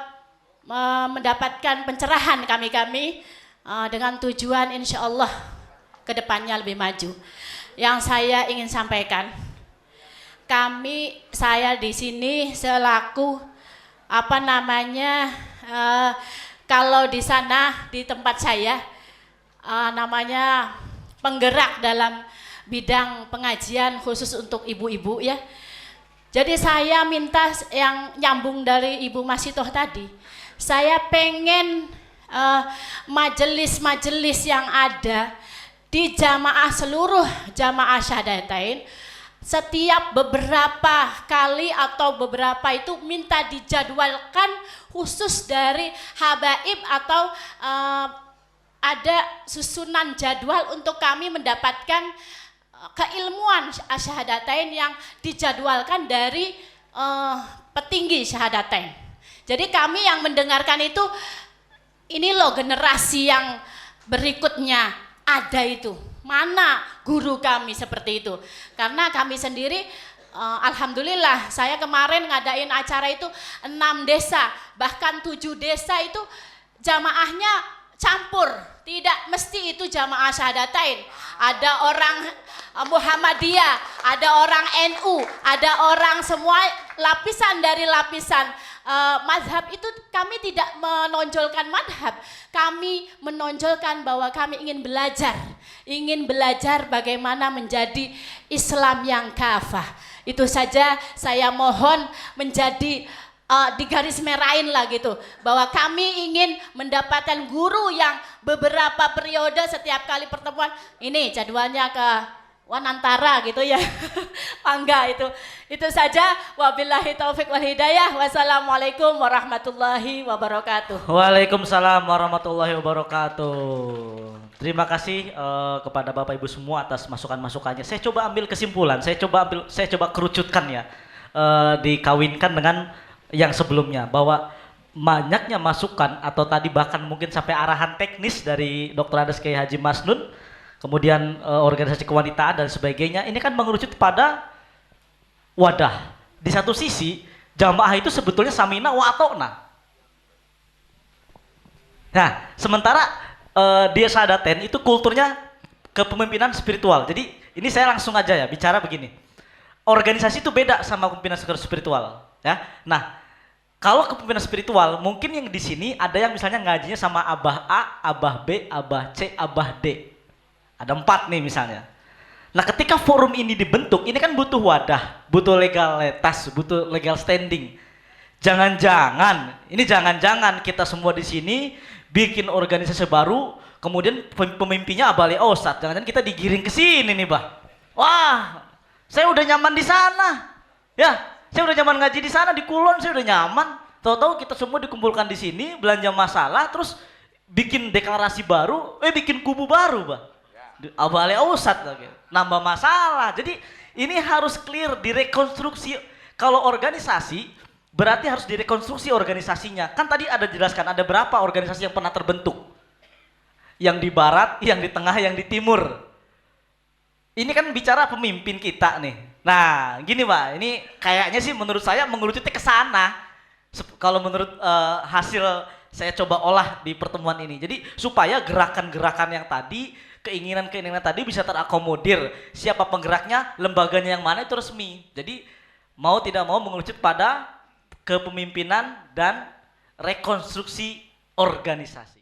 mendapatkan pencerahan kami-kami dengan tujuan insya Allah kedepannya lebih maju. Yang saya ingin sampaikan, saya di sini selaku kalau di sana di tempat saya namanya penggerak dalam bidang pengajian khusus untuk ibu-ibu ya. Jadi saya minta yang nyambung dari Ibu Masitoh tadi, saya pengen majelis-majelis yang ada di jamaah seluruh jamaah Syahadatain setiap beberapa kali atau beberapa itu minta dijadwalkan khusus dari habaib atau ada susunan jadwal untuk kami mendapatkan keilmuan Syahadatain yang dijadwalkan dari petinggi Syahadatain. Jadi kami yang mendengarkan itu, ini loh generasi yang berikutnya ada itu. Mana guru kami seperti itu? Karena kami sendiri alhamdulillah saya kemarin ngadain acara itu 6 desa, bahkan 7 desa itu jamaahnya campur, tidak mesti itu jamaah Syahadatain. Ada orang Muhammadiyah, ada orang NU, ada orang semua lapisan dari lapisan mazhab itu. Kami tidak menonjolkan mazhab, kami menonjolkan bahwa kami ingin belajar bagaimana menjadi Islam yang kafah. Itu saja saya mohon menjadi di garis merahin lah gitu, bahwa kami ingin mendapatkan guru yang beberapa periode setiap kali pertemuan ini jadwalnya ke Wanantara gitu ya. Pangga itu saja. Wabillahi taufik wal hidayah. Wassalamualaikum warahmatullahi wabarakatuh. Waalaikumsalam warahmatullahi wabarakatuh. Terima kasih kepada Bapak Ibu semua atas masukan-masukannya. Saya coba ambil kesimpulan, saya coba kerucutkan ya, dikawinkan dengan yang sebelumnya, bahwa banyaknya masukan atau tadi bahkan mungkin sampai arahan teknis dari Dr. Andes Kiai Haji Masnun, kemudian organisasi kewanitaan dan sebagainya, ini kan mengerucut pada wadah. Di satu sisi jamaah itu sebetulnya samina wa atona. Nah, sementara dia Syahadatain itu kulturnya kepemimpinan spiritual. Jadi ini saya langsung aja ya bicara begini. Organisasi itu beda sama kepemimpinan spiritual, ya. Nah, kalau kepemimpinan spiritual, mungkin yang di sini ada yang misalnya ngajinya sama Abah A, Abah B, Abah C, Abah D. Ada 4 nih misalnya. Nah, ketika forum ini dibentuk, ini kan butuh wadah, butuh legalitas, butuh legal standing. Jangan-jangan kita semua di sini bikin organisasi baru, kemudian pemimpinnya Abah Ustadz. Jangan-jangan kita digiring ke sini nih, Bah. Wah, saya udah nyaman di sana. Ya, saya udah nyaman ngaji di sana, di Kulon saya udah nyaman. Tahu-tahu kita semua dikumpulkan di sini, belanja masalah, terus bikin deklarasi baru, bikin kubu baru, Bah. Abah Ustadz lagi, nambah masalah. Jadi ini harus clear, direkonstruksi. Kalau organisasi, berarti harus direkonstruksi organisasinya. Kan tadi ada jelaskan, ada berapa organisasi yang pernah terbentuk. Yang di barat, yang di tengah, yang di timur. Ini kan bicara pemimpin kita nih. Nah, gini Pak, ini kayaknya sih menurut saya mengerucutnya ke sana. Kalau menurut hasil saya coba olah di pertemuan ini. Jadi supaya gerakan-gerakan yang tadi, keinginan-keinginan tadi bisa terakomodir. Siapa penggeraknya, lembaganya yang mana itu resmi. Jadi mau tidak mau mengerucut pada kepemimpinan dan rekonstruksi organisasi.